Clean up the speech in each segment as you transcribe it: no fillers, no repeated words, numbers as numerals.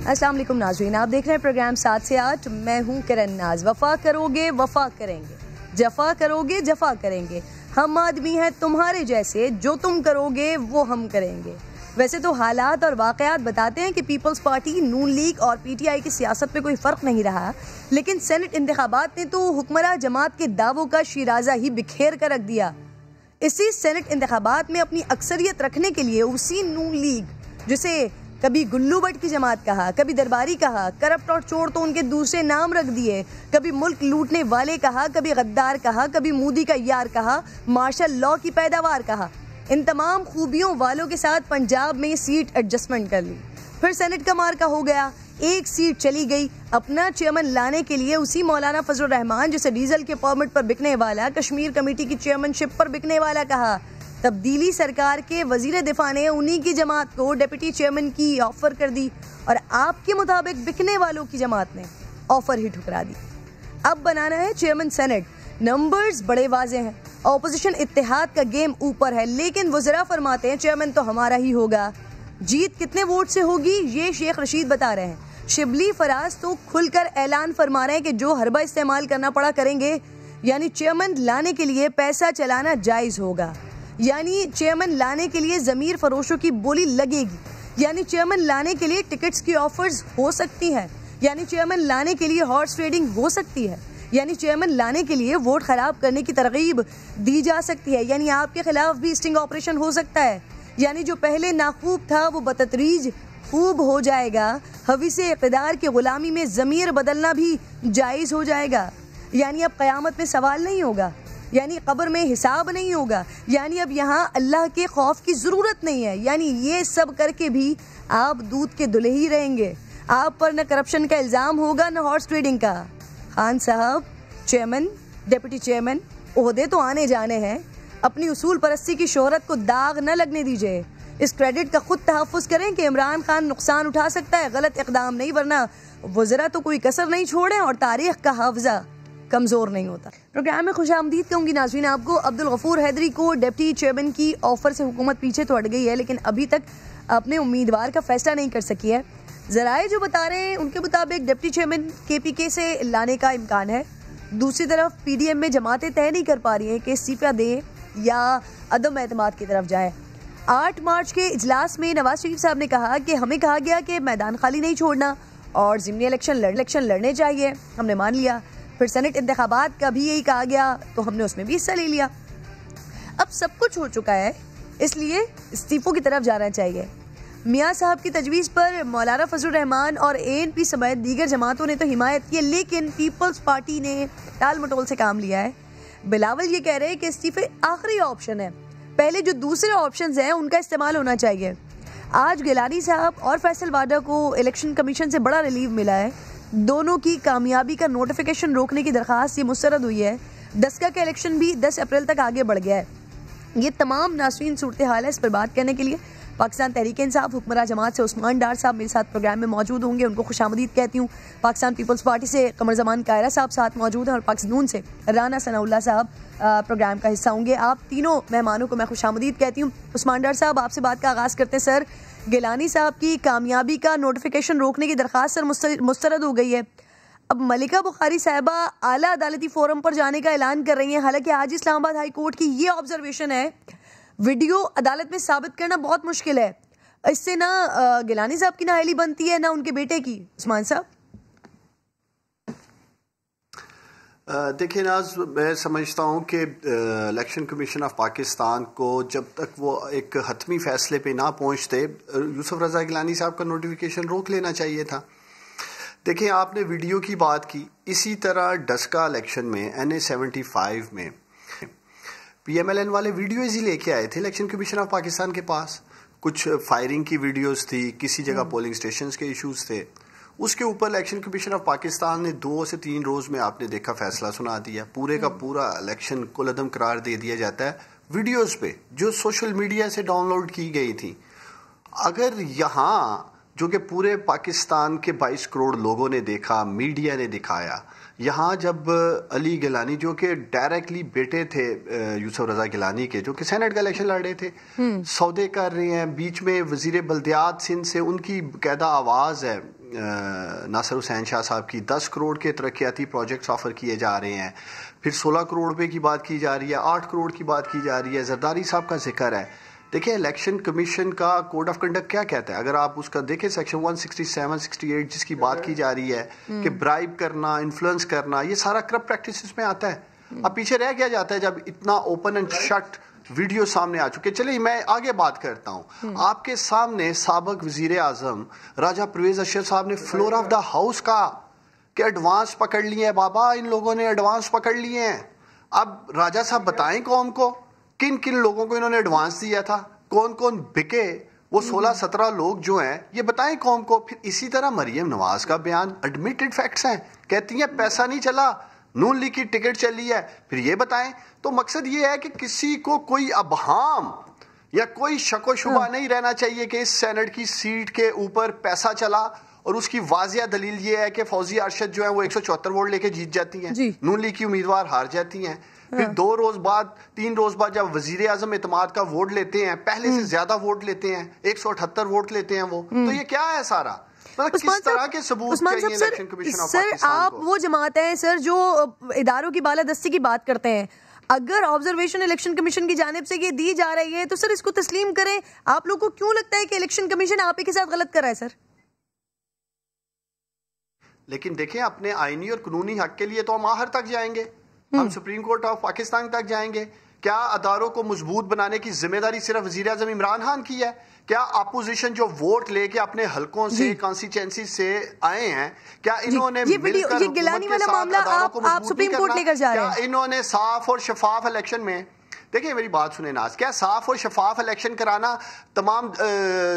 अस्सलाम वालेकुम नाज़रीन, आप देख रहे हैं प्रोग्राम 7 से 8। मैं हूं किरण नाज। वफा करोगे वफा करेंगे, जफा करोगे जफा करेंगे। हम आदमी हैं तुम्हारे जैसे, जो तुम करोगे वो हम करेंगे। वैसे तो हालात और वाक़यात बताते हैं कि पीपल्स पार्टी, नून लीग और पीटीआई की सियासत में कोई फ़र्क नहीं रहा, लेकिन सेनेट इंतखाबात ने तो हुक्मरां जमात के दावों का शिराजा ही बिखेर कर रख दिया। इसी सेनेट इंतखाबात में अपनी अक्सरियत रखने के लिए उसी नून लीग, जिसे कभी गुल्लू भट्ट की जमात कहा, कभी दरबारी कहा, करप्ट और चोर तो उनके दूसरे नाम रख दिए, कभी मुल्क लूटने वाले कहा, कभी गद्दार कहा, कभी मोदी का यार कहा, मार्शल लॉ की पैदावार कहा। इन तमाम खूबियों वालों के साथ पंजाब में सीट एडजस्टमेंट कर ली। फिर सेनेट का मार्का हो गया, एक सीट चली गई। अपना चेयरमैन लाने के लिए उसी मौलाना फजलुर रहमान, जिसे डीजल के परमिट पर बिकने वाला, कश्मीर कमेटी की चेयरमैनशिप पर बिकने वाला कहा। तब्दीली सरकार के वजीर दिफा ने उन्हीं की जमात को डिप्टी चेयरमैन की ऑफर कर दी और आपके मुताबिक बिकने वालों की जमात ने ऑफर ही ठुकरा दी। अब बनाना है चेयरमैन सेनेट। नंबर्स बड़े वाजे हैं, ऑपोजिशन इत्तेहाद का गेम ऊपर है, लेकिन वज़रा फरमाते हैं चेयरमैन तो हमारा ही होगा। जीत कितने वोट से होगी ये शेख रशीद बता रहे हैं। शिबली फराज तो खुलकर ऐलान फरमा रहे हैं कि जो हरबा इस्तेमाल करना पड़ा करेंगे, यानी चेयरमैन लाने के लिए पैसा चलाना जायज़ होगा, यानी चेयरमैन लाने के लिए ज़मीर फरोशों की बोली लगेगी, यानी चेयरमैन लाने के लिए टिकट्स की ऑफर्स हो सकती हैं, यानी चेयरमैन लाने के लिए हॉर्स ट्रेडिंग हो सकती है, यानी चेयरमैन लाने के लिए वोट खराब करने की तरगीब दी जा सकती है, यानी आपके खिलाफ भी स्टिंग ऑपरेशन हो सकता है, यानी जो पहले नाखूब था वो बतदरीज खूब हो जाएगा। हवीसे इक़्तिदार की गुलामी में ज़मीर बदलना भी जायज़ हो जाएगा, यानी अब क़यामत में सवाल नहीं होगा, यानी कब्र में हिसाब नहीं होगा, यानी अब यहाँ अल्लाह के खौफ की ज़रूरत नहीं है, यानी ये सब करके भी आप दूध के दुल्हे ही रहेंगे। आप पर न करप्शन का इल्ज़ाम होगा न हॉर्स ट्रेडिंग का। खान साहब, चेयरमैन, डिप्टी चेयरमैन, ओहदे तो आने जाने हैं, अपनी उसूल परस्ती की शोहरत को दाग न लगने दीजिए। इस क्रेडिट का खुद तहफ़्फ़ुज़ करें कि इमरान खान नुकसान उठा सकता है, गलत इक़दाम नहीं, वरना वज़रा तो कोई कसर नहीं छोड़े और तारीख़ का हाफ़ज़ा कमज़ोर नहीं होता। प्रोग्राम में खुशामदीद कहूँगी नाज़रीन आपको। अब्दुल गफूर हैदरी को डिप्टी चेयरमैन की ऑफ़र से हुकूमत पीछे तो हट गई है, लेकिन अभी तक अपने उम्मीदवार का फैसला नहीं कर सकी है। ज़राए जो बता रहे हैं उनके मुताबिक डिप्टी चेयरमैन KPK से लाने का इम्कान है। दूसरी तरफ PDM में जमातें तय नहीं कर पा रही हैं कि इस्तीफ़ा दें या अदम एतमाद की तरफ जाएँ। 8 मार्च के इजलास में नवाज शरीफ साहब ने कहा कि हमें कहा गया कि मैदान खाली नहीं छोड़ना और ज़िमनी इलेक्शन लड़ने चाहिए, हमने मान लिया। फिर सेनेट इंतखाबात का भी यही कहा गया तो हमने उसमें भी हिस्सा ले लिया। अब सब कुछ हो चुका है, इसलिए इस्तीफ़ों की तरफ जाना चाहिए। मियाँ साहब की तजवीज़ पर मौलाना फजलुर रहमान और ANP समेत दीगर जमातों ने तो हिमायत की, लेकिन पीपल्स पार्टी ने टाल मटोल से काम लिया है। बिलावल ये कह रहे हैं कि इस्तीफ़े आखिरी ऑप्शन है, पहले जो दूसरे ऑप्शन हैं उनका इस्तेमाल होना चाहिए। आज गिलानी साहब और फैसल वाडा को इलेक्शन कमीशन से बड़ा रिलीफ मिला है। दोनों की कामयाबी का नोटिफिकेशन रोकने की दरख्वास्त ये मुस्तरद हुई है। 10 का इलेक्शन भी 10 अप्रैल तक आगे बढ़ गया है। ये तमाम नाज़रीन सूरत हाल है। इस पर बात करने के लिए पाकिस्तान तहरीक इंसाफ हुक्मरान जमात से उस्मान डार साहब मेरे साथ प्रोग्राम में मौजूद होंगे, उनको खुशामदीद कहती हूँ। पाकिस्तान पीपल्स पार्टी से कमर जमान कायरा साहब साथ मौजूद हैं और पाकिस्तान नून से राना सनाउल्लाह साहब प्रोग्राम का हिस्सा होंगे। आप तीनों मेहमानों को मैं खुशामदीद कहती हूँ। उस्मान डार साहब, आपसे बात का आगाज़ करते हैं। सर, गिलानी साहब की कामयाबी का नोटिफिकेशन रोकने की दरख्वास्त सर मुस्तरद हो गई है। अब मलिका बुखारी साहिबा आला अदालती फोरम पर जाने का ऐलान कर रही हैं। हालांकि आज इस्लामाबाद हाई कोर्ट की ये ऑब्जर्वेशन है, वीडियो अदालत में साबित करना बहुत मुश्किल है। इससे ना गिलानी साहब की नाअहली बनती है ना उनके बेटे की। उस्मान साहब, देखिए नाज, मैं समझता हूँ कि इलेक्शन कमीशन ऑफ पाकिस्तान को जब तक वो एक हतमी फैसले पे ना पहुँचते, यूसुफ रज़ा गिलानी साहब का नोटिफिकेशन रोक लेना चाहिए था। देखिए, आपने वीडियो की बात की, इसी तरह डस्का इलेक्शन में NA 75 में PMLN वाले वीडियोज़ ही लेके आए थे इलेक्शन कमीशन ऑफ पाकिस्तान के पास। कुछ फायरिंग की वीडियोज़ थी, किसी जगह पोलिंग स्टेशंस के इश्यूज़ थे। उसके ऊपर इलेक्शन कमीशन ऑफ पाकिस्तान ने 2 से 3 रोज़ में आपने देखा फैसला सुना दिया। पूरे का पूरा इलेक्शन कुलअदम करार दे दिया जाता है वीडियोज़ पे जो सोशल मीडिया से डाउनलोड की गई थी। अगर यहाँ जो कि पूरे पाकिस्तान के 22 करोड़ लोगों ने देखा, मीडिया ने दिखाया, यहाँ जब अली गिलानी जो कि डायरेक्टली बेटे थे यूसुफ रज़ा गिलानी के, जो कि सेनेट का इलेक्शन लड़ रहे थे, सौदे कर रहे हैं, बीच में वजीर बल्दियात सिंध से उनकी कायदा आवाज़ है नासिर हुसैन शाह साहब की 10 करोड़ के तरक्याती प्रोजेक्ट्स ऑफर किए जा रहे हैं, फिर 16 करोड़ रुपए की बात की जा रही है, 8 करोड़ की बात की जा रही है, जरदारी साहब का जिक्र है। देखिए इलेक्शन कमीशन का कोड ऑफ कंडक्ट क्या कहता है, अगर आप उसका देखें सेक्शन 167, 68 जिसकी बात की जा रही है कि ब्राइब करना, इन्फ्लुएंस करना, ये सारा करप्ट प्रैक्टिसेस में आता है। अब पीछे रह गया जाता है जब इतना ओपन एंड शट वीडियो सामने आ चुके। चलिए मैं आगे बात करता हूं। आपके सामने साबिक वजीर आजम राजा परवेज अशरफ साहब ने फ्लोर ऑफ द हाउस का कि एडवांस पकड़ लिए हैं बाबा, इन लोगों ने एडवांस पकड़ लिए हैं। अब राजा साहब बताएं कौम को किन किन लोगों को इन्होंने एडवांस दिया था, कौन कौन बिके, वो 16-17 लोग जो हैं ये बताएं कौम को। फिर इसी तरह मरियम नवाज का बयान एडमिटेड फैक्ट्स हैं, कहती हैं पैसा नहीं चला, नून लीग की टिकट चली है, फिर ये बताएं। तो मकसद ये है कि किसी को कोई अबहाम या कोई शको शुबा नहीं रहना चाहिए कि इस सेनेट की सीट के ऊपर पैसा चला, और उसकी वाजिया दलील ये है कि फौजिया अरशद जो है वो 174 वोट लेके जीत जाती हैं, नून लीग की उम्मीदवार हार जाती हैं। फिर 2 रोज बाद 3 रोज बाद जब वजीर आजम इत्तेमाद का वोट लेते हैं, पहले से ज्यादा वोट लेते हैं, 178 वोट लेते हैं वो। तो ये क्या है सारा, मतलब किस तरह के सबूत चाहिए इलेक्शन कमीशन ऑफ पाकिस्तान को? आप वो जमात हैं सर जो इदारों की बालादस्ती की बात करते हैं। अगर ऑब्जर्वेशन इलेक्शन कमीशन की जानिब से ये दी जा रही है तो सर इसको तस्लीम करें। आप लोग को क्यों लगता है कि इलेक्शन कमीशन आप ही के साथ गलत कर रहा है सर? लेकिन देखें अपने आईनी और कानूनी हक के लिए तो हम आहर तक जाएंगे, हम सुप्रीम कोर्ट ऑफ पाकिस्तान तक जाएंगे। क्या अदारों को मजबूत बनाने की जिम्मेदारी सिर्फ वजीर आजम इमरान खान की है? क्या अपोजिशन जो वोट लेके अपने हलकों से कॉन्स्टिट्यूएंसी से आए हैं, क्या इन्होंने मिलकर ये गिलानी वाला मामला आप सुप्रीम कोर्ट लेकर जा रहे हैं? क्या इन्होंने साफ और शफाफ इलेक्शन में, देखिए मेरी बात सुने नाज, क्या साफ और शफाफ इलेक्शन कराना तमाम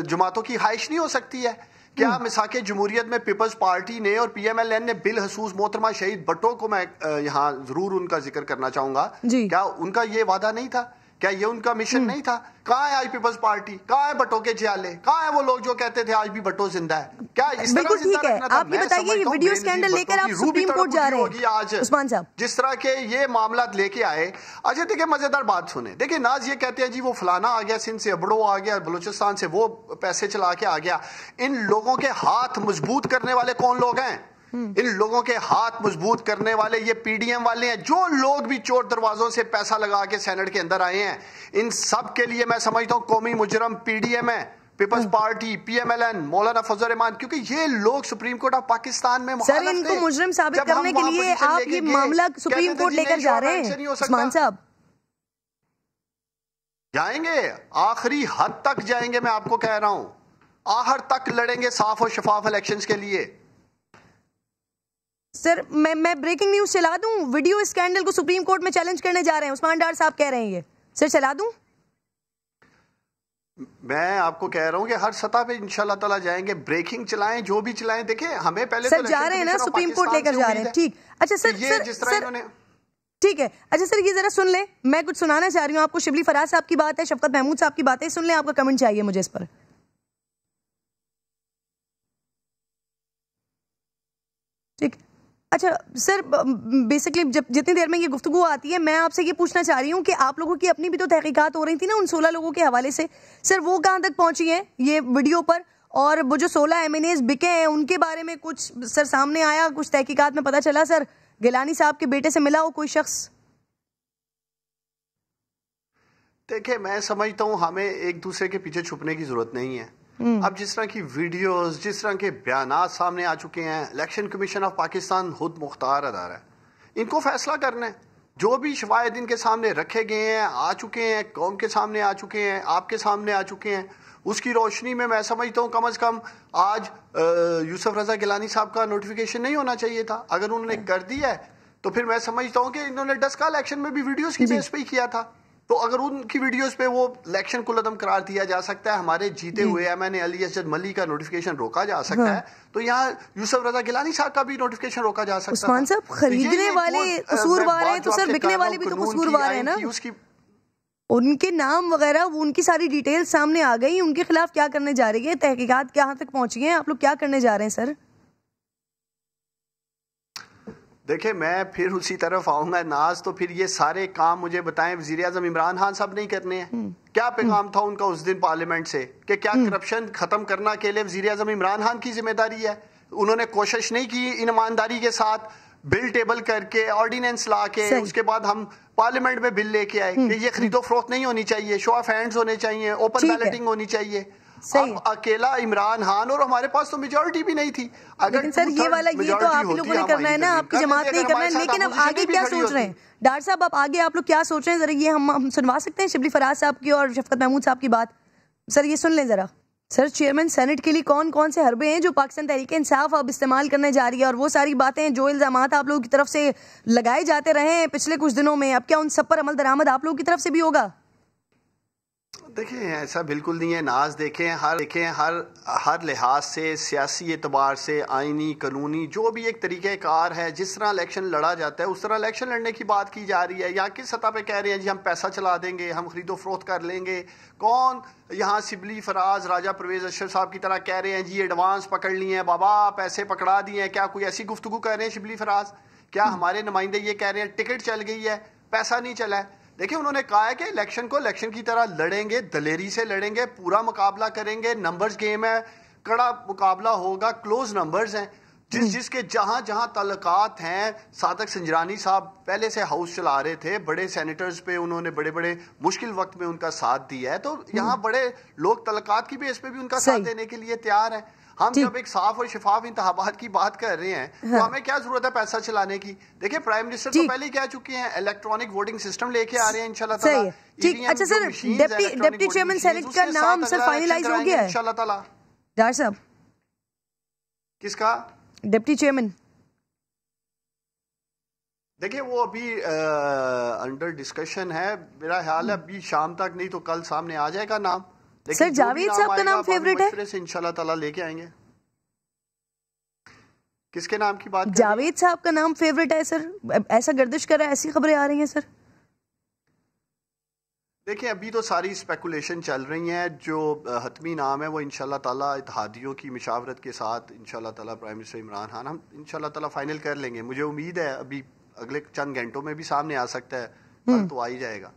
जमातों की ख्वाहिश नहीं हो सकती है? क्या मिसाके जमहूरियत में पीपल्स पार्टी ने और पीएमएलएन ने बिलखसूस मोहतरमा शहीद भट्टो को मैं यहाँ जरूर उनका जिक्र करना चाहूंगा, क्या उनका ये वादा नहीं था, क्या ये उनका मिशन नहीं था? कहाँ है आज पीपल्स पार्टी, कहाँ है भट्टो के जियाले, कहाँ है वो लोग जो कहते थे आज भी भट्टो जिंदा है? क्या इस तरह जिंदा रखना था? आप ये बताइए ये वीडियो स्कैंडल लेकर आप सुप्रीम कोर्ट जा रहे हैं आज उस्मान साहब, जिस तरह के ये मामला लेके आए। अच्छा देखिए मजेदार बात सुने, देखिए नाज ये कहते हैं जी वो फलाना आ गया सिंध से, अबड़ो आ गया, बलूचिस्तान से वो पैसे चला के आ गया। इन लोगों के हाथ मजबूत करने वाले कौन लोग हैं? इन लोगों के हाथ मजबूत करने वाले ये पीडीएम वाले हैं। जो लोग भी चोर दरवाजों से पैसा लगा के सेनेट के अंदर आए हैं, इन सब के लिए मैं समझता हूं कौमी मुजरम पीडीएम है, पीपल्स पार्टी, पीएमएलएन, मौलाना फजल रहमान, क्योंकि ये लोग सुप्रीम कोर्ट ऑफ पाकिस्तान में सर इनको मुजरिम साबित करने के लिए आप ये मामला सुप्रीम कोर्ट लेकर जा रहे हैं उस्मान साहब? जाएंगे, आखिरी हद तक जाएंगे, मैं आपको कह रहा हूं, आहर तक लड़ेंगे साफ और शफाफ इलेक्शंस के लिए। सर मैं ब्रेकिंग न्यूज चला दूं, वीडियो स्कैंडल को सुप्रीम कोर्ट में चैलेंज करने जा रहे हैं उस्मान डार साहब कह रहे हैं, ये सर चला दूं? मैं आपको कह रहा हूं कि हर सतह पे इंशाल्लाह ताला जाएंगे, ब्रेकिंग चलाएं, जो भी चलाएं। देखें हमें पहले सर तो जा रहे हैं ना, सुप्रीम कोर्ट लेकर जा रहे हैं, ठीक। अच्छा सर जिस तरह इन्होंने, ठीक है। अच्छा सर ये जरा सुन ले, मैं कुछ सुनाना चाह रही हूँ आपको। शिबली फराज साहब की बात है, शफकत महमूद साहब की बात है, सुन ले, आपका कमेंट चाहिए मुझे इस पर। ठीक। अच्छा सर बेसिकली जब जितनी देर में ये गुफ्तगू आती है, मैं आपसे ये पूछना चाह रही हूँ कि आप लोगों की अपनी भी तो तहकीकात हो रही थी ना उन 16 लोगों के हवाले से, सर वो कहाँ तक पहुंची हैं ये वीडियो पर? और वो जो 16 एमएनएस बिके हैं उनके बारे में कुछ सर सामने आया, कुछ तहकीकात में पता चला सर? गिलानी साहब के बेटे से मिला हो कोई शख्स? देखिए मैं समझता हूँ हमें एक दूसरे के पीछे छुपने की जरूरत नहीं है। अब जिस तरह की वीडियोस, जिस तरह के बयानात सामने आ चुके हैं, इलेक्शन कमीशन ऑफ पाकिस्तान खुद मुख्तार अदारा है, इनको फैसला करना है। जो भी शवाहिद इनके सामने रखे गए हैं, आ चुके हैं, कौम के सामने आ चुके हैं, आपके सामने आ चुके हैं, उसकी रोशनी में मैं समझता हूँ कम अज कम आज यूसुफ रजा गिलानी साहब का नोटिफिकेशन नहीं होना चाहिए था। अगर उन्होंने कर दिया है तो फिर मैं समझता हूँ कि इन्होंने डस्का इलेक्शन में भी वीडियोस की बेस पे ही किया था, तो अगर उनकी वीडियोस पे वो इलेक्शन को लदम करार दिया जा सकता है, हमारे जीते हुए एमएनए अली असद मली का नोटिफिकेशन रोका जा सकता है, तो यहाँ यूसुफ रजा गिलानी साहब का भी नोटिफिकेशन रोका जा सकता है। उस्मान साहब खरीदने वाले कसूरवार हैं तो सर बिकने वाले भी तो कसूरवार हैं ना? उनके नाम वगैरह उनकी सारी डिटेल सामने आ गई, उनके खिलाफ क्या करने जा रही है, तहकीकात कहाँ तक पहुंची है, आप लोग क्या करने जा रहे हैं सर? देखिए मैं फिर उसी तरफ आऊंगा नाज, तो फिर ये सारे काम मुझे बताएं वजीर आजम इमरान खान साहब नहीं करने हैं? क्या पैगाम था उनका उस दिन पार्लियामेंट से कि क्या करप्शन खत्म करना के लिए वजीर आजम इमरान खान की जिम्मेदारी है? उन्होंने कोशिश नहीं की ईमानदारी के साथ बिल टेबल करके ऑर्डिनेंस ला के उसके बाद हम पार्लियामेंट में बिल लेके आए कि ये खरीदो फरोख्त नहीं होनी चाहिए, शो ऑफ हैंड्स होने चाहिए, ओपन बैलेटिंग होनी चाहिए। अब अकेला इमरान खान और हमारे पास तो मेजोरिटी भी नहीं थी। अगर लेकिन सर ये वाला ये तो आप लोगों ने करना है ना, आपकी जमात नहीं करना है। लेकिन अब आगे क्या सोच रहे हैं डॉक्टर साहब, अब आगे आप लोग क्या सोच रहे हैं? जरा ये हम सुनवा सकते हैं शिबली फराज साहब की और शफकत महमूद साहब की बात? सर ये सुन लें जरा। सर चेयरमैन सेनेट के लिए कौन कौन से हरबे हैं जो पाकिस्तान तहरीक इंसाफ अब इस्तेमाल करने जा रही है, और वो सारी बातें जो इल्जामात आप लोगों की तरफ से लगाए जाते रहे हैं पिछले कुछ दिनों में, अब क्या उन सब पर अमल दरामद आप लोगों की तरफ से भी होगा? देखिए ऐसा बिल्कुल नहीं है नाज। देखें हर लिहाज से, सियासी एतबार से, आइनी कानूनी जो भी एक तरीक़ेकार है, जिस तरह इलेक्शन लड़ा जाता है उस तरह इलेक्शन लड़ने की बात की जा रही है। यहाँ किस सतह पे कह रहे हैं जी हम पैसा चला देंगे, हम खरीदो फरोख्त कर लेंगे? कौन यहाँ शिबली फराज, राजा परवेज अशरफ साहब की तरह कह रहे हैं जी एडवांस पकड़ लिए हैं बाबा, पैसे पकड़ा दिए हैं? क्या कोई ऐसी गुफ्तगू कर रहे हैं शिबली फराज? क्या हमारे नुमाइंदे ये कह रहे हैं टिकट चल गई है, पैसा नहीं चला है? देखिए उन्होंने कहा है कि इलेक्शन को इलेक्शन की तरह लड़ेंगे, दलेरी से लड़ेंगे, पूरा मुकाबला करेंगे, नंबर्स गेम है, कड़ा मुकाबला होगा, क्लोज नंबर्स हैं। जिसके जहां जहां तल्लुकात हैं, सादक संजरानी साहब पहले से हाउस चला रहे थे, बड़े सेनेटर्स पे उन्होंने बड़े बड़े मुश्किल वक्त में उनका साथ दिया है, तो यहाँ बड़े लोग तल्लुकात की बेस पे भी उनका साथ देने के लिए तैयार है। हम जब एक साफ और शफाफ इंतखाबात की बात कर रहे हैं तो हमें क्या जरूरत है पैसा चलाने की? देखिए प्राइम मिनिस्टर तो पहले ही कह चुके हैं इलेक्ट्रॉनिक वोटिंग सिस्टम लेके आ रहे हैं इंशाल्लाह ताला। ठीक, अच्छा सर डिप्टी चेयरमैन सेनेट का नाम सर फाइनलाइज हो गया है इंशाल्लाह ताला? डॉक्टर साहब किसका डिप्टी चेयरमैन? देखिए वो अभी अंडर डिस्कशन है, मेरा ख्याल है अभी शाम तक नहीं तो कल सामने आ जाएगा नाम। सर जावेद साहब का नाम फेवरेट है, इंशाल्लाह ताला लेके आएंगे। किसके नाम की बात? जावेद साहब का नाम फेवरेट है सर, ऐसा गर्दिश कर रहा है, ऐसी खबरें आ रही हैं सर। देखिए अभी तो सारी स्पेकुलेशन चल रही हैं, जो हतमी नाम है वो इंशाल्लाह ताला इत्तेहादियों की मशावरत के साथ इंशाल्लाह ताला प्राइम मिनिस्टर इमरान खान हम इंशाल्लाह ताला फाइनल कर लेंगे। मुझे उम्मीद है अभी अगले चंद घंटों में भी सामने आ सकता है, कल तो आ ही जाएगा।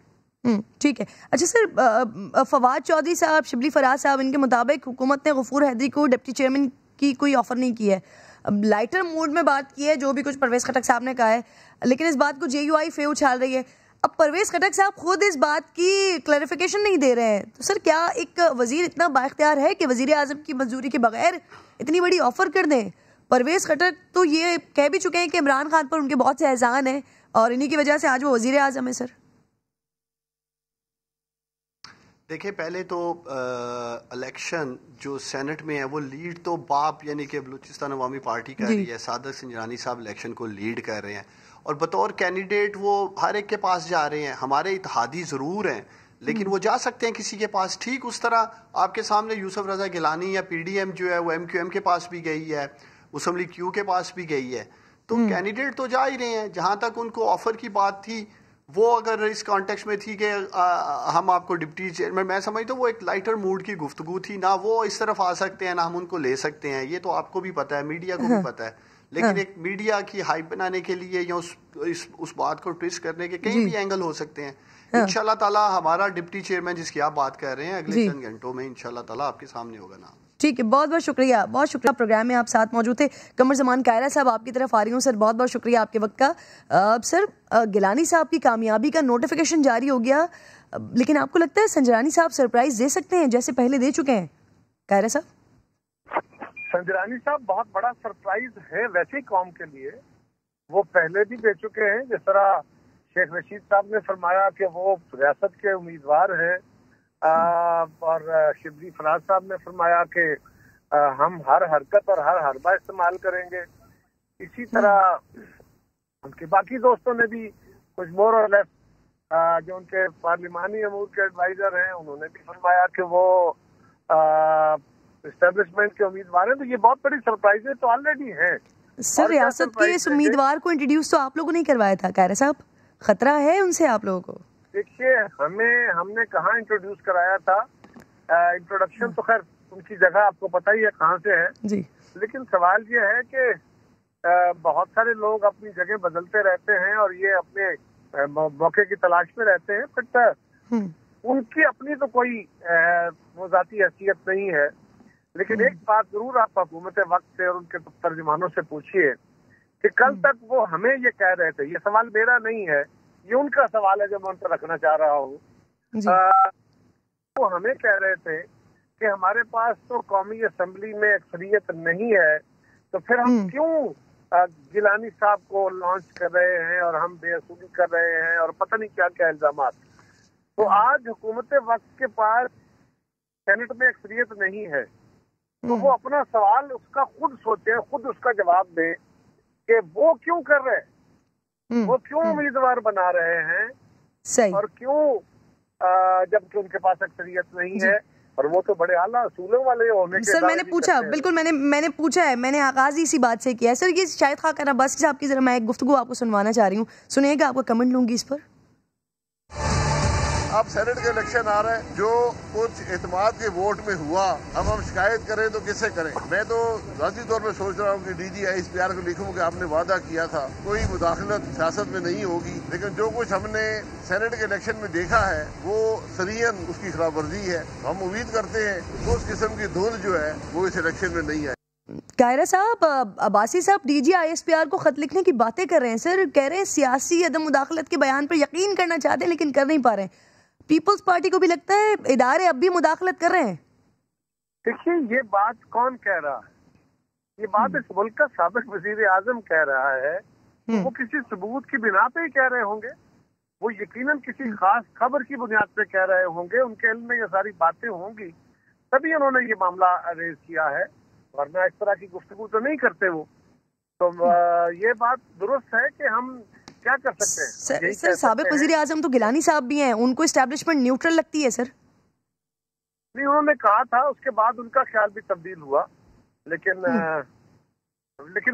ठीक है। अच्छा सर फवाद चौधरी साहब, शिबली फराज साहब, इनके मुताबिक हुकूमत ने गफूर हैदरी को डिप्टी चेयरमैन की कोई ऑफर नहीं की है। अब लाइटर मूड में बात की है, जो भी कुछ परवेज खटक साहब ने कहा है, लेकिन इस बात को JUI फे उछाल रही है। अब परवेज खटक साहब खुद इस बात की क्लैरिफिकेशन नहीं दे रहे हैं, तो सर क्या एक वजीर इतना बाइख्तियार है कि वजीर आजम की मंजूरी के बगैर इतनी बड़ी ऑफर कर दें? परवेज खटक तो ये कह भी चुके हैं कि इमरान खान पर उनके बहुत से एहसान है और इन्हीं की वजह से आज वो वजीर आजम है। सर देखिए पहले तो इलेक्शन जो सेनेट में है वो लीड तो बाप यानी कि बलूचिस्तान अवामी पार्टी कर रही है, सादक संजरानी साहब इलेक्शन को लीड कर रहे हैं और बतौर कैंडिडेट वो हर एक के पास जा रहे हैं। हमारे इत्तेहादी ज़रूर हैं लेकिन वो जा सकते हैं किसी के पास, ठीक उस तरह आपके सामने यूसुफ रजा गिलानी या PDM जो है वो MQM के पास भी गई है, मुस्लिम लीग Q के पास भी गई है, तो कैंडिडेट तो जा ही रहे हैं। जहाँ तक उनको ऑफर की बात थी वो अगर इस कॉन्टेक्स्ट में थी कि हम आपको डिप्टी चेयरमैन, मैं समझता हूँ वो एक लाइटर मूड की गुफ्तगू थी ना, वो इस तरफ आ सकते हैं ना हम उनको ले सकते हैं, ये तो आपको भी पता है, मीडिया को भी पता है। लेकिन एक मीडिया की हाइप बनाने के लिए या उस बात को ट्विस्ट करने के कहीं भी एंगल हो सकते हैं। इंशाल्लाह ताला हमारा डिप्टी चेयरमैन जिसकी आप बात कर रहे हैं अगले चंद घंटों में इंशाल्लाह ताला आपके सामने होगा नाम। ठीक है, बहुत बहुत शुक्रिया, बहुत शुक्रिया। प्रोग्राम में आप साथ मौजूद थे। कमर जमान कायरा साहब आपकी तरफ आ रही हूँ सर, बहुत बहुत शुक्रिया आपके वक्त का। सर गिलानी साहब की कामयाबी का नोटिफिकेशन जारी हो गया, लेकिन आपको लगता है संजरानी साहब सरप्राइज दे सकते हैं जैसे पहले दे चुके हैं? कायरा साहब, संजरानी साहब बहुत बड़ा सरप्राइज है वैसे ही कौम के लिए, वो पहले भी दे चुके हैं। जिस तरह शेख रशीद साहब ने फरमाया कि वो रियासत के उम्मीदवार हैं और शिबली फराज साहब ने फरमाया कि हम हर हरकत और हर हरबा इस्तेमाल करेंगे। इसी तरह उनके बाकी दोस्तों ने भी कुछ मोर और लेस जो उनके पार्लिमानी अमूर के एडवाइजर हैं उन्होंने भी फरमाया कि वो एस्टेब्लिशमेंट के उम्मीदवार हैं। तो ये बहुत बड़ी सरप्राइजें तो ऑलरेडी हैं। सर रियासत के इस उम्मीदवार को इंट्रोड्यूस तो आप लोगों ने करवाया था कायरा साहब, खतरा है उनसे आप लोगों को? देखिए हमने कहाँ इंट्रोड्यूस कराया था, इंट्रोडक्शन तो खैर उनकी जगह आपको पता ही है कहाँ से है जी, लेकिन सवाल ये है कि बहुत सारे लोग अपनी जगह बदलते रहते हैं और ये अपने मौके की तलाश में रहते हैं, बट उनकी अपनी तो कोई वो जाती हैसियत नहीं है। लेकिन एक बात जरूर आप हुकूमत वक्त से और उनके तर्जुमानों से पूछिए कि कल तक वो हमें ये कह रहे थे, ये सवाल मेरा नहीं है, ये उनका सवाल है जो मैं उन पर रखना चाह रहा हूँ। वो हमें कह रहे थे कि हमारे पास तो कौमी असम्बली में अक्सरियत नहीं है, तो फिर हम क्यों गिलानी साहब को लॉन्च कर रहे हैं और हम बेअसूली कर रहे हैं और पता नहीं क्या क्या इल्जामात। तो आज हुकूमत वक्त के पास सेनेट में अक्सरियत नहीं है, तो वो अपना सवाल उसका खुद सोचे, खुद उसका जवाब दे कि वो क्यों कर रहे हैं, वो क्यों उम्मीदवार बना रहे हैं सही। और क्यों जबकि उनके पास अक्सरियत नहीं है और वो तो बड़े आला असूलों वाले होने के। सर मैंने पूछा, बिल्कुल मैंने पूछा है, मैंने आगाज इसी बात से किया है सर। ये शाहिद खान अब्बासी साहब की जरा मैं एक गुफ्तगू आपको सुनवाना चाह रही हूँ, सुनिएगा, आपका कमेंट लूंगी इस पर। अब सेनेट के इलेक्शन आ रहे हैं, जो कुछ एतमाद के वोट में हुआ, अब हम शिकायत करें तो किससे करें। मैं तो जाती तौर पर सोच रहा हूँ कि DG ISPR को लिखूं कि आपने वादा किया था कोई मुदाखलत सियासत में नहीं होगी, लेकिन जो कुछ हमने सेनेट के इलेक्शन में देखा है वो सरीहन उसकी खिलाफ वर्जी है। हम उम्मीद करते हैं कि उस किस्म की धुंध जो है वो इस इलेक्शन में नहीं आए। कायरा साहब, अब्बासी साहब DG ISPR को खत लिखने की बातें कर रहे हैं सर, कह रहे हैं सियासी अदम मुदाखलत के बयान पर यकीन करना चाहते हैं लेकिन कर नहीं पा रहे हैं। पीपल्स पार्टी को भी लगता है इदारे अब भी मुदाखलत कर रहे हैं। देखिए, ये बात कौन कह रहा है? ये बात इस मुल्क का साबिक वजीर आजम कह रहा है। तो वो किसी सबूत की बिना पे ही कह रहे होंगे, वो यकीनन किसी खास खबर की बुनियाद पे कह रहे होंगे, उनके इल्म में ये सारी बातें होंगी, तभी उन्होंने ये मामला रेज किया है, वरना इस तरह की गुफ्तगू तो नहीं करते वो। तो ये बात दुरुस्त है कि हम क्या कर सकते हैं। सर साबिक वजीर आजम तो गिलानी साहब भी हैं, उनको एस्टेब्लिशमेंट न्यूट्रल लगती है सर? नहीं, उन्होंने कहा था, उसके बाद उनका ख्याल भी तब्दील हुआ, लेकिन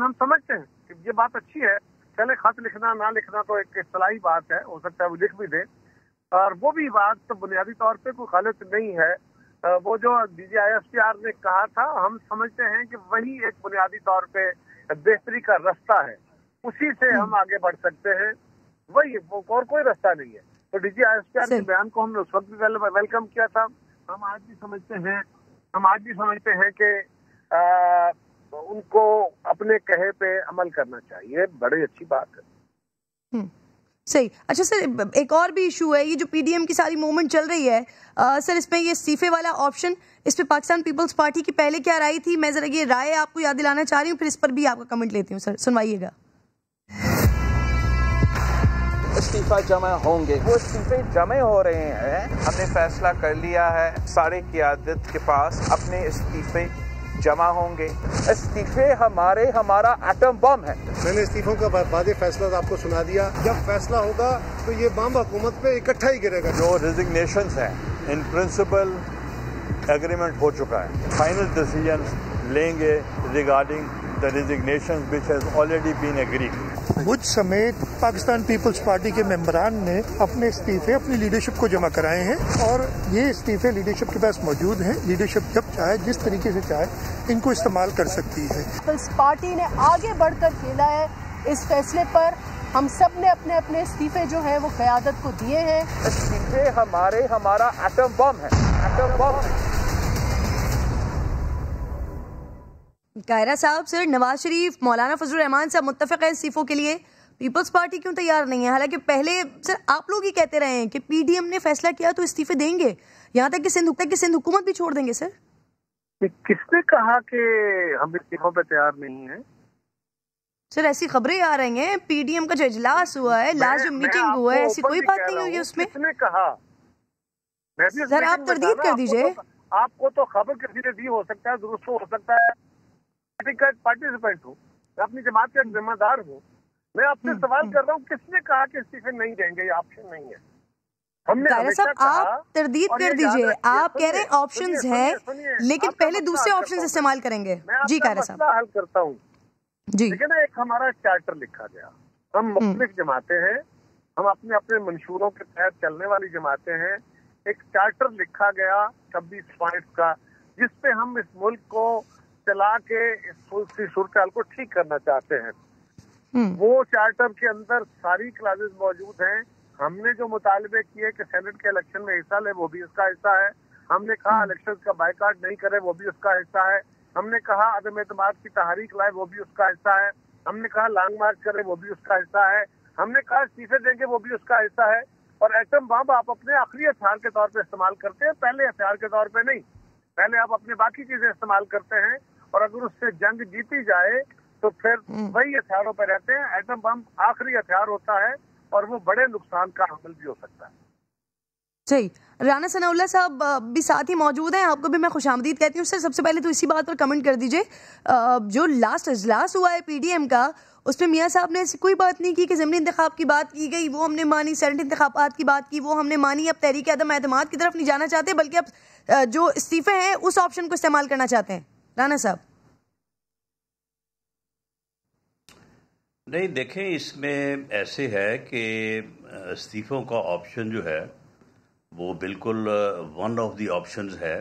हम समझते हैं कि ये बात अच्छी है। चले, खत लिखना ना लिखना तो एक इस्तिलाही बात है, हो सकता है वो लिख भी दे, और वो भी बात तो बुनियादी तौर पे कोई गलत नहीं है। वो जो DG ISPR ने कहा था, हम समझते हैं कि वही एक बुनियादी तौर पे बेहतरी का रास्ता है, उसी से हम आगे बढ़ सकते हैं, वही, वो और कोई रास्ता नहीं है। तो DG ISPR के बयान को हमने उस वक्त भी वेलकम किया था। हम आज भी समझते हैं कि उनको अपने कहे पे अमल करना चाहिए, बड़ी अच्छी बात है। सही। अच्छा सर, एक और भी इशू है, ये जो PDM की सारी मूवमेंट चल रही है सर, इसमें ये इस्तीफे वाला ऑप्शन, इस पे पाकिस्तान पीपल्स पार्टी की पहले क्या राय थी? मैं जरा ये राय आपको याद दिलाना चाह रही हूँ, फिर इस पर भी आपका कमेंट लेती हूँ सर, सुनवाइएगा। इस्तीफा जमा होंगे, वो इस्तीफे जमे हो रहे हैं। हमने फैसला कर लिया है, सारे क़यादत के पास अपने इस्तीफे जमा होंगे। इस्तीफे हमारा एटम बम है। मैंने इस्तीफों का वादे फैसला आपको सुना दिया, जब फैसला होगा तो ये बम हुकूमत पे इकट्ठा ही गिरेगा। जो रिजिग्नेशंस हैं, इन प्रिंसिपल एग्रीमेंट हो चुका है, फाइनल डिसीजन लेंगे regarding the resignation which has already been agreed. मुझ समेत पाकिस्तान पीपल्स पार्टी के मेंबरान ने अपने इस्तीफे अपनी लीडरशिप को जमा कराए हैं और ये इस्तीफे लीडरशिप के पास मौजूद हैं। लीडरशिप जब चाहे, जिस तरीके से चाहे, इनको इस्तेमाल कर सकती है। पीपल्स पार्टी ने आगे बढ़कर खेला है इस फैसले पर। हम सब ने अपने अपने इस्तीफे जो है वो क़यादत को दिए हैं। इस्तीफे हमारा एटम बम है, एटम बम है। कायरा साहब, सर नवाज शरीफ, मौलाना फजलुर रहमान साहब मुत्तफिक हैं इस्तीफों के लिए, पीपल्स पार्टी क्यों तैयार नहीं है? हालांकि पहले सर आप लोग ही कहते रहे हैं कि PDM ने फैसला किया तो इस्तीफे देंगे, यहाँ तक कि सिंध हुकूमत भी छोड़ देंगे। सर किसने कहा कि हम इस्तीफों पे तैयार नहीं है? सर ऐसी खबरें आ रही हैं, PDM का जो इजलास हुआ है, लास्ट जो मीटिंग हुआ है, ऐसी कोई बात नहीं हुई है उसमें। किसने कहा? सर आप तरदीद कर दीजिए। आपको तो खबर किसी ने दी हो सकता है, दुरुस्त हो सकता है, पार्टिसिपेंट हूँ, मैं अपनी जमात का जिम्मेदार हूँ। मैं आपसे सवाल कर रहा हूँ, किसने कहा कि इस्तीफे नहीं देंगे? ये ऑप्शन नहीं है। हमने साहब आप तरदीद कर दीजिए, आप कह रहे हैं ऑप्शंस हैं, लेकिन पहले दूसरे ऑप्शंस इस्तेमाल करेंगे। जी कायरा साहब, हल करता हूँ जी। लेकिन एक हमारा चार्टर लिखा गया, हम मुख्तलिफ जमातें हैं, हम अपने अपने मंशूरों के तहत चलने वाली जमातें हैं। एक चार्टर लिखा गया 26 पॉइंट का, जिसपे हम इस मुल्क को चला के इस सूरत को ठीक करना चाहते हैं। वो चार्टर के अंदर सारी क्लासेस मौजूद हैं। हमने जो मुतालबे किए कि सेनेट के इलेक्शन में हिस्सा ले, वो भी इसका हिस्सा है। हमने कहा इलेक्शन का बायकॉट नहीं करे, वो भी उसका हिस्सा है। हमने कहा अदम एतमाद की तहरीक लाए, वो भी उसका हिस्सा है। हमने कहा लॉन्ग मार्च करे, वो भी उसका हिस्सा है। हमने कहा इस्तीफे देंगे, वो भी उसका हिस्सा है। और एटम बम आप अपने आखिरी हथियार के तौर पे इस्तेमाल करते हैं, पहले हथियार के तौर पे नहीं। पहले आप अपने बाकी चीजें इस्तेमाल करते हैं और अगर उससे जंग जीती जाए तो फिर वही हथियारों पे रहते हैं। एटम बम आखिरी हथियार होता है और वो बड़े नुकसान का हमल भी हो सकता है। सही। राना सनाउल्लाह साहब भी साथ ही मौजूद हैं, आपको भी मैं खुशामदीद कहती हूँ। सर सबसे पहले तो इसी बात पर कमेंट कर दीजिए, जो लास्ट इजलास हुआ है पीडीएम का, उसमें मियाँ साहब ने ऐसी कोई बात नहीं की कि ज़िमनी इंतखाब की बात की गई, वो हमने मानी। सेनेट इंतखाबात की बात की, वो हमने मानी। अब तहरीक अदम एतमाद की तरफ नहीं जाना चाहते, बल्कि अब जो इस्तीफे हैं उस ऑप्शन को इस्तेमाल करना चाहते हैं। राना साहब। नहीं, देखें, इसमें ऐसे है कि इस्तीफों का ऑप्शन जो है वो बिल्कुल वन ऑफ द ऑप्शंस है,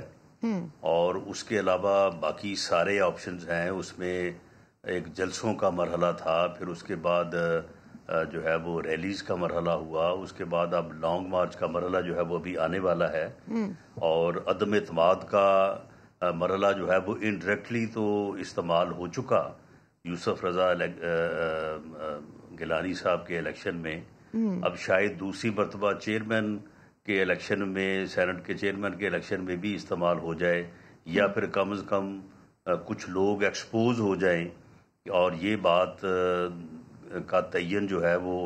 और उसके अलावा बाकी सारे ऑप्शंस हैं। उसमें एक जलसों का मरहला था, फिर उसके बाद जो है वो रैलीज का मरहला हुआ, उसके बाद अब लॉन्ग मार्च का मरहला जो है वो भी आने वाला है, और अदम एतमाद का मरहला जो है वो इनडायरेक्टली तो इस्तेमाल हो चुका यूसुफ रजा गिलानी साहब के इलेक्शन में। अब शायद दूसरी मरतबा चेयरमैन के इलेक्शन में, सेनेट के चेयरमैन के इलेक्शन में भी इस्तेमाल हो जाए, या फिर कम से कम कुछ लोग एक्सपोज हो जाएं और ये बात का तयन जो है वो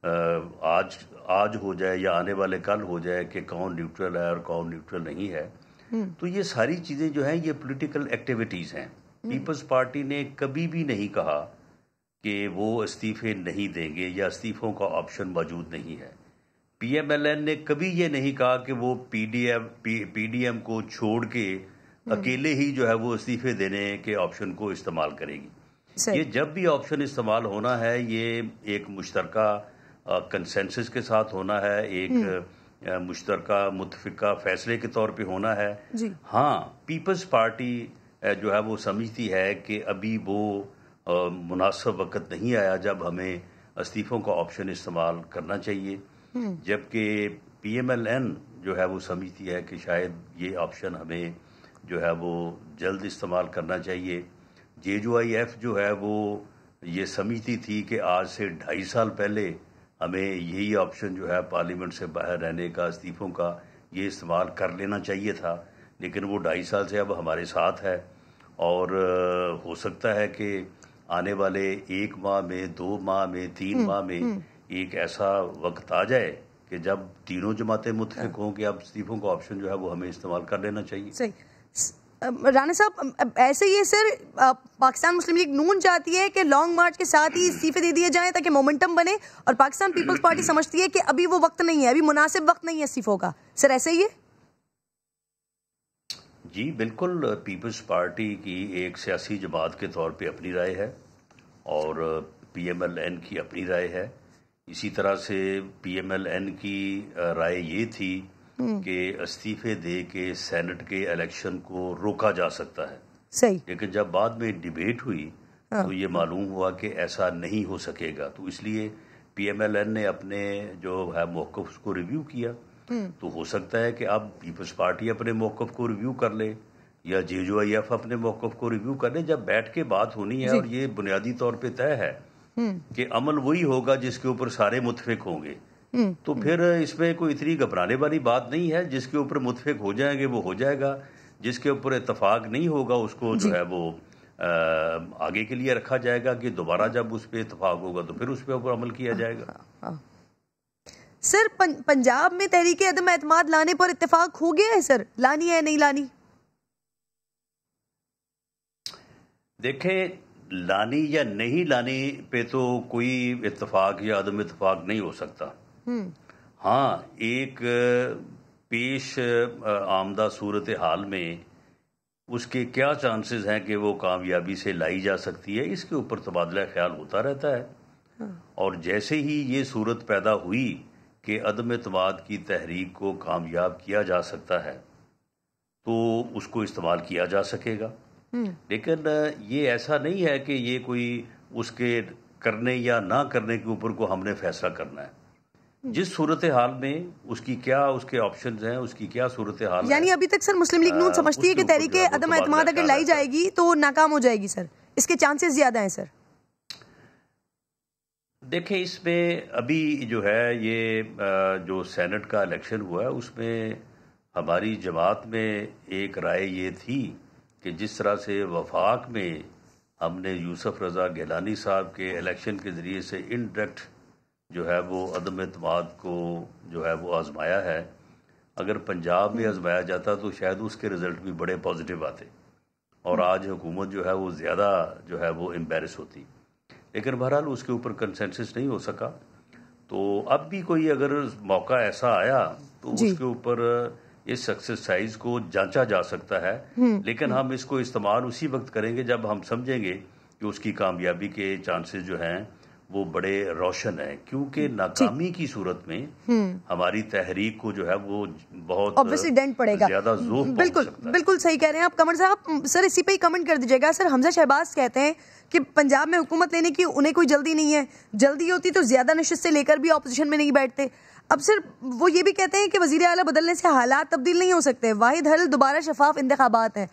आज हो जाए या आने वाले कल हो जाए कि कौन न्यूट्रल है और कौन न्यूट्रल नहीं है। तो ये सारी चीज़ें जो हैं ये पॉलिटिकल एक्टिविटीज़ हैं। पीपल्स पार्टी ने कभी भी नहीं कहा कि वो इस्तीफे नहीं देंगे या इस्तीफों का ऑप्शन मौजूद नहीं है। पीएमएलएन ने कभी ये नहीं कहा कि वो पीडीएम को छोड़ के अकेले ही जो है वो इस्तीफे देने के ऑप्शन को इस्तेमाल करेगी। ये जब भी ऑप्शन इस्तेमाल होना है ये एक मुश्तरका कंसेंसस के साथ होना है, एक मुश्तरका मुतफिका फैसले के तौर पे होना है। हाँ, पीपल्स पार्टी जो है वो समझती है कि अभी वो मुनासिब वक्त नहीं आया जब हमें इस्तीफों का ऑप्शन इस्तेमाल करना चाहिए, जबकि पीएमएलएन जो है वो समझती है कि शायद ये ऑप्शन हमें जो है वो जल्द इस्तेमाल करना चाहिए। जेयूआईएफ जो है वो ये समझती थी कि आज से 2.5 साल पहले हमें यही ऑप्शन जो है पार्लियामेंट से बाहर रहने का, इस्तीफों का, ये इस्तेमाल कर लेना चाहिए था, लेकिन वो 2.5 साल से अब हमारे साथ है। और हो सकता है कि आने वाले 1 माह में, 2 माह में, 3 माह में एक ऐसा वक्त आ जाए कि जब तीनों जमातें मुत्तफिक हों कि अब इस्तीफों का ऑप्शन जो है वो हमें इस्तेमाल कर लेना चाहिए। सही। राना साहब, ऐसे ही सर पाकिस्तान मुस्लिम लीग नून चाहती है कि लॉन्ग मार्च के साथ ही इस्तीफे दे दिए जाएं ताकि मोमेंटम बने, और पाकिस्तान पीपल्स पार्टी समझती है कि अभी वो वक्त नहीं है, अभी मुनासिब वक्त नहीं है इस्तीफों का। सर ऐसे ही है? जी बिल्कुल, पीपल्स पार्टी की एक सियासी जमात के तौर पे अपनी राय है और पीएमएलएन की अपनी राय है। इसी तरह से पीएमएलएन की राय ये थी कि इस्तीफे दे के सेनेट के इलेक्शन को रोका जा सकता है। सही। लेकिन जब बाद में डिबेट हुई तो ये मालूम हुआ कि ऐसा नहीं हो सकेगा, तो इसलिए पीएमएलएन ने अपने जो है मौक़िफ़ को रिव्यू किया। तो हो सकता है कि अब पीपल्स पार्टी अपने मौक़िफ़ को रिव्यू कर ले या जेयूआईएफ अपने मौक़िफ़ को रिव्यू कर ले। जब बैठ के बात होनी है और ये बुनियादी तौर पे तय है कि अमल वही होगा जिसके ऊपर सारे मुत्तफिक होंगे, तो फिर इसमें कोई इतनी घबराने वाली बात नहीं है। जिसके ऊपर मुत्तफिक हो जाएंगे वो हो जाएगा, जिसके ऊपर इत्तफाक नहीं होगा उसको जो है वो आगे के लिए रखा जाएगा कि दोबारा जब उस पर इत्तफाक होगा तो फिर उस पर ऊपर अमल किया जाएगा। सर पंजाब में तहरीक अदम एतमाद लाने पर इत्तेफाक हो गया है सर, लानी है नहीं लानी? देखें, लानी या नहीं लानी पे तो कोई इत्तेफाक या अदम इत्तेफाक नहीं हो सकता। हाँ, एक पेश आमदा सूरत हाल में उसके क्या चांसेस हैं कि वो कामयाबी से लाई जा सकती है, इसके ऊपर तबादला ख्याल होता रहता है। और जैसे ही ये सूरत पैदा हुई कि अदम एतमाद की तहरीक को कामयाब किया जा सकता है तो उसको इस्तेमाल किया जा सकेगा। लेकिन ये ऐसा नहीं है कि ये कोई उसके करने या ना करने के ऊपर को हमने फैसला करना है। जिस सूरत हाल में उसकी क्या उसके ऑप्शंस हैं, उसकी क्या सूरत हाल, यानी अभी तक सर मुस्लिम लीग नून समझती है कि तहरीके अदम एतमाद अगर लाई जाएगी तो नाकाम हो जाएगी सर, इसके चांसेस ज्यादा हैं सर? देखें, इसमें अभी जो है ये जो सेनेट का इलेक्शन हुआ है उसमें हमारी जमात में एक राय ये थी कि जिस तरह से वफाक में हमने यूसुफ रज़ा गिलानी साहब के इलेक्शन के ज़रिए से इनडायरेक्ट जो है वो अदम एतमाद को जो है वो आजमाया है, अगर पंजाब में आजमाया जाता तो शायद उसके रिज़ल्ट भी बड़े पॉजिटिव आते और आज हुकूमत जो है वो ज़्यादा जो है वो एम्बेरस होती। लेकिन बहरहाल उसके ऊपर कंसेंसस नहीं हो सका। तो अब भी कोई अगर मौका ऐसा आया तो उसके ऊपर इस एक्सरसाइज को जांचा जा सकता है, लेकिन हम इसको इस्तेमाल उसी वक्त करेंगे जब हम समझेंगे कि उसकी कामयाबी के चांसेस जो हैं वो बड़े रोशन हैं, क्योंकि नाकामी की सूरत में हमारी तहरीक को जो है वो बहुत ऑब्वियसली डेंट पड़ेगा, ज्यादा जोर बिल्कुल सही कह रहे हैं आप कमर साहब। सर इसी पे ही कमेंट कर दीजिएगा। सर हमजा शहबाज कहते हैं कि पंजाब में हुकूमत लेने की उन्हें कोई जल्दी नहीं है, जल्दी होती तो ज्यादा नशिस्तें लेकर भी ऑपोजिशन में नहीं बैठते। अब सर वो ये भी कहते हैं कि वजीर आला बदलने से हालात तब्दील नहीं हो सकते, वाहिद हल दोबारा शफाफ इंतखाबात हैं।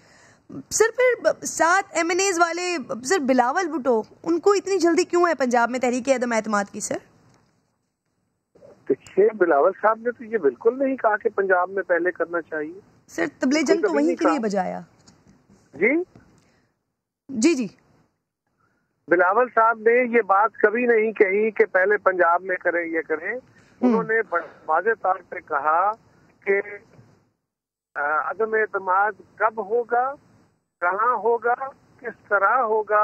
सर फिर 7 MNAs वाले सर बिलावल भुट्टो, उनको इतनी जल्दी क्यों है पंजाब में तहरीक अदम एतमाद की? सर देखिए, बिलावल साहब ने तो ये बिल्कुल नहीं कहा कि पंजाब में पहले करना चाहिए। सर तबले जंग तो वहीं के लिए बजाया। जी बिलावल साहब ने ये बात कभी नहीं कही कि पहले पंजाब में करें ये करें। उन्होंने वाज़ेह तौर पे कहा कि अदम एतमाद कब होगा, कहाँ होगा, किस तरह होगा,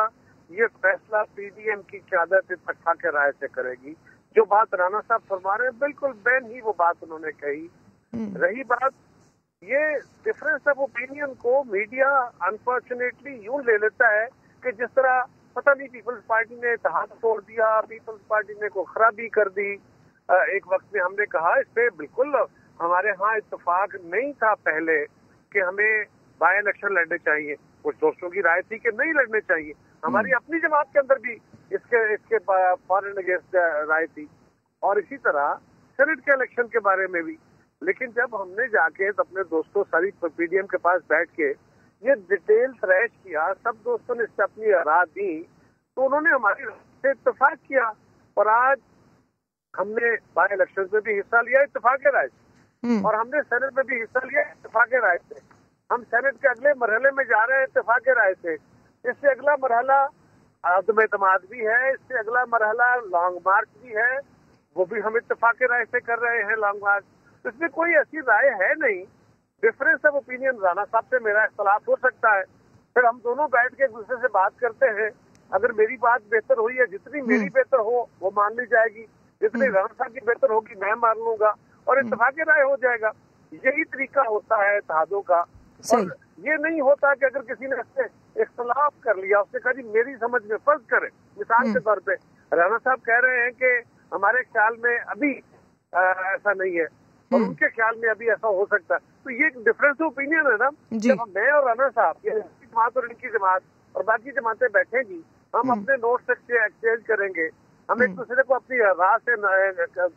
ये फैसला PDM की क़यादत इत्तेफ़ाक़ के राय से करेगी। जो बात राना साहब फरमा रहे हैं बिल्कुल बैन ही वो बात उन्होंने कही। रही बात ये डिफरेंस ऑफ ओपिनियन को मीडिया अनफॉर्चुनेटली यूं ले लेता है कि जिस तरह पता नहीं पीपल्स पार्टी ने इत्तेहाद तोड़ दिया, पीपल्स पार्टी ने को खराबी कर दी। एक वक्त में हमने कहा इस पे बिल्कुल हमारे यहाँ इत्तेफाक नहीं था पहले कि हमें बाय इलेक्शन लड़ने चाहिए। कुछ दोस्तों की राय थी कि नहीं लड़ने चाहिए, हमारी अपनी जमात के अंदर भी इसके फॉरन अगेंस्ट राय थी, और इसी तरह सेनेट के इलेक्शन के बारे में भी। लेकिन जब हमने जाके अपने दोस्तों सारी PDM के पास बैठ के ये डिटेल थ्रेश किया, सब दोस्तों ने इससे अपनी राय दी, तो उन्होंने हमारी से इत्तेफाक किया और आज हमने बाय इलेक्शन में भी हिस्सा लिया इत्तेफाक के राय से, और हमने सेनेट में भी हिस्सा लिया इत्तेफाक के राय से। हम सेनेट के अगले मरहले में जा रहे हैं इत्तेफाक के राय से। इससे अगला मरहला अदम एतमाद भी है, इससे अगला मरहला लॉन्ग मार्च भी है, वो भी हम इत्तेफाक के राय से कर रहे हैं लॉन्ग मार्च। इसमें कोई ऐसी राय है नहीं। डिफरेंस ऑफ ओपिनियन राना साहब से मेरा इख्तलाफ हो सकता है, फिर हम दोनों बैठ के एक दूसरे से बात करते हैं। अगर मेरी बात बेहतर हुई है, जितनी मेरी बेहतर हो वो मान ली जाएगी, जितनी राना साहब की बेहतर होगी मैं मान लूंगा और इत्तेफाक राय हो जाएगा। यही तरीका होता है इत्तेहादों का। और ये नहीं होता कि अगर किसी ने इससे इख्तलाफ कर लिया, उसने कहा जी मेरी समझ में, फर्ज करें मिसाल के तौर पे राना साहब कह रहे हैं कि हमारे ख्याल में अभी ऐसा नहीं है और उनके ख्याल में अभी ऐसा हो सकता है, तो ये एक डिफरेंस ओपिनियन है ना। जब मैं और राना साहब जमात और इनकी जमात और बाकी जमातें बैठेंगी, हम अपने नोट्स एक्सचेंज करेंगे, हम एक दूसरे को अपनी राय से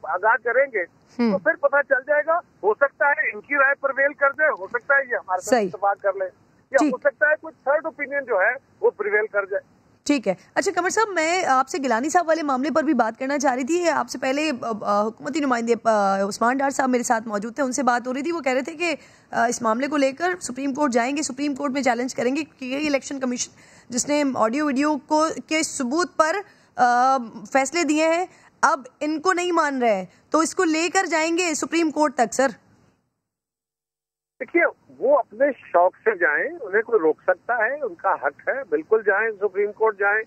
आगाह करेंगे, तो फिर पता चल जाएगा। हो सकता है इनकी राय प्रिवेल कर जाए, हो सकता है ये हमारे साथ इत्तेफाक कर ले, या हो सकता है कुछ थर्ड ओपिनियन जो है वो प्रिवेल कर जाए। ठीक है। अच्छा कमर साहब, मैं आपसे गिलानी साहब वाले मामले पर भी बात करना चाह रही थी। आपसे पहले हुकूमती नुमाइंदे उस्मान डार साहब मेरे साथ मौजूद थे, उनसे बात हो रही थी। वो कह रहे थे कि इस मामले को लेकर सुप्रीम कोर्ट जाएंगे, सुप्रीम कोर्ट में चैलेंज करेंगे कि ये इलेक्शन कमीशन जिसने ऑडियो वीडियो को के सबूत पर फैसले दिए हैं अब इनको नहीं मान रहे हैं, तो इसको लेकर जाएंगे सुप्रीम कोर्ट तक। सर देखिए, वो अपने शौक से जाएं, उन्हें कोई रोक सकता है, उनका हक है, बिल्कुल जाएं, सुप्रीम कोर्ट जाएं,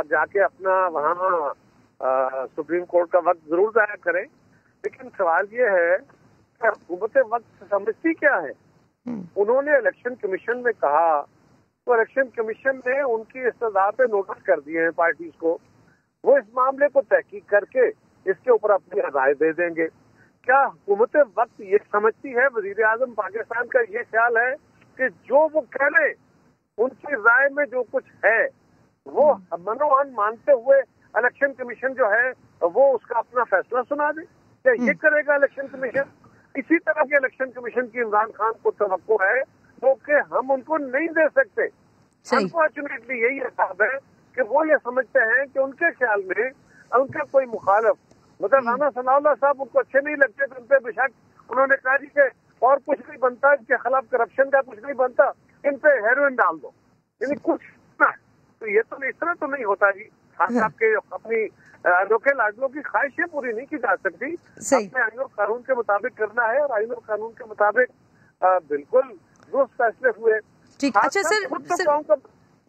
जाके अपना वहाँ सुप्रीम कोर्ट का वक्त जरूर जाया करें। लेकिन सवाल ये है कि हुकूमत वक्त समझती क्या है। उन्होंने इलेक्शन कमीशन में कहा तो इलेक्शन कमीशन ने उनकी इस्तदा पे नोटिस कर दिए हैं पार्टीज को, वो इस मामले को तहकीक करके इसके ऊपर अपनी राय दे देंगे। क्या हुकूमत वक्त ये समझती है, वजीर आजम पाकिस्तान का ये ख्याल है कि जो वो कह रहे उनकी राय में जो कुछ है वो मनोहन मानते हुए इलेक्शन कमीशन जो है वो उसका अपना फैसला सुना दे। क्या ये करेगा इलेक्शन कमीशन? इसी तरह के इलेक्शन कमीशन की इमरान खान को तवक्को है तो कि हम उनको नहीं दे सकते। अनफॉर्चुनेटली यही हिसाब है कि वो ये समझते हैं कि उनके ख्याल में उनका कोई मुखालिफ, मतलब राना सनाउल्लाह साहब उनको अच्छे नहीं लगते, तो उन पे बेशक उन्होंने कहा जी कि और कुछ नहीं बनता, इनके खिलाफ करप्शन का कुछ नहीं बनता, इन पे हेरोइन डाल दो, यानी कुछ ना। तो ये तो इस तरह तो नहीं होता जी। खान साहब के अपनी अनोखे लाडलों की ख्वाहिशें पूरी नहीं की जा सकती। अपने आईन और कानून के मुताबिक करना है, और आईन और कानून के मुताबिक बिल्कुल दुरुस्त फैसले हुए। ठीक, अच्छा सर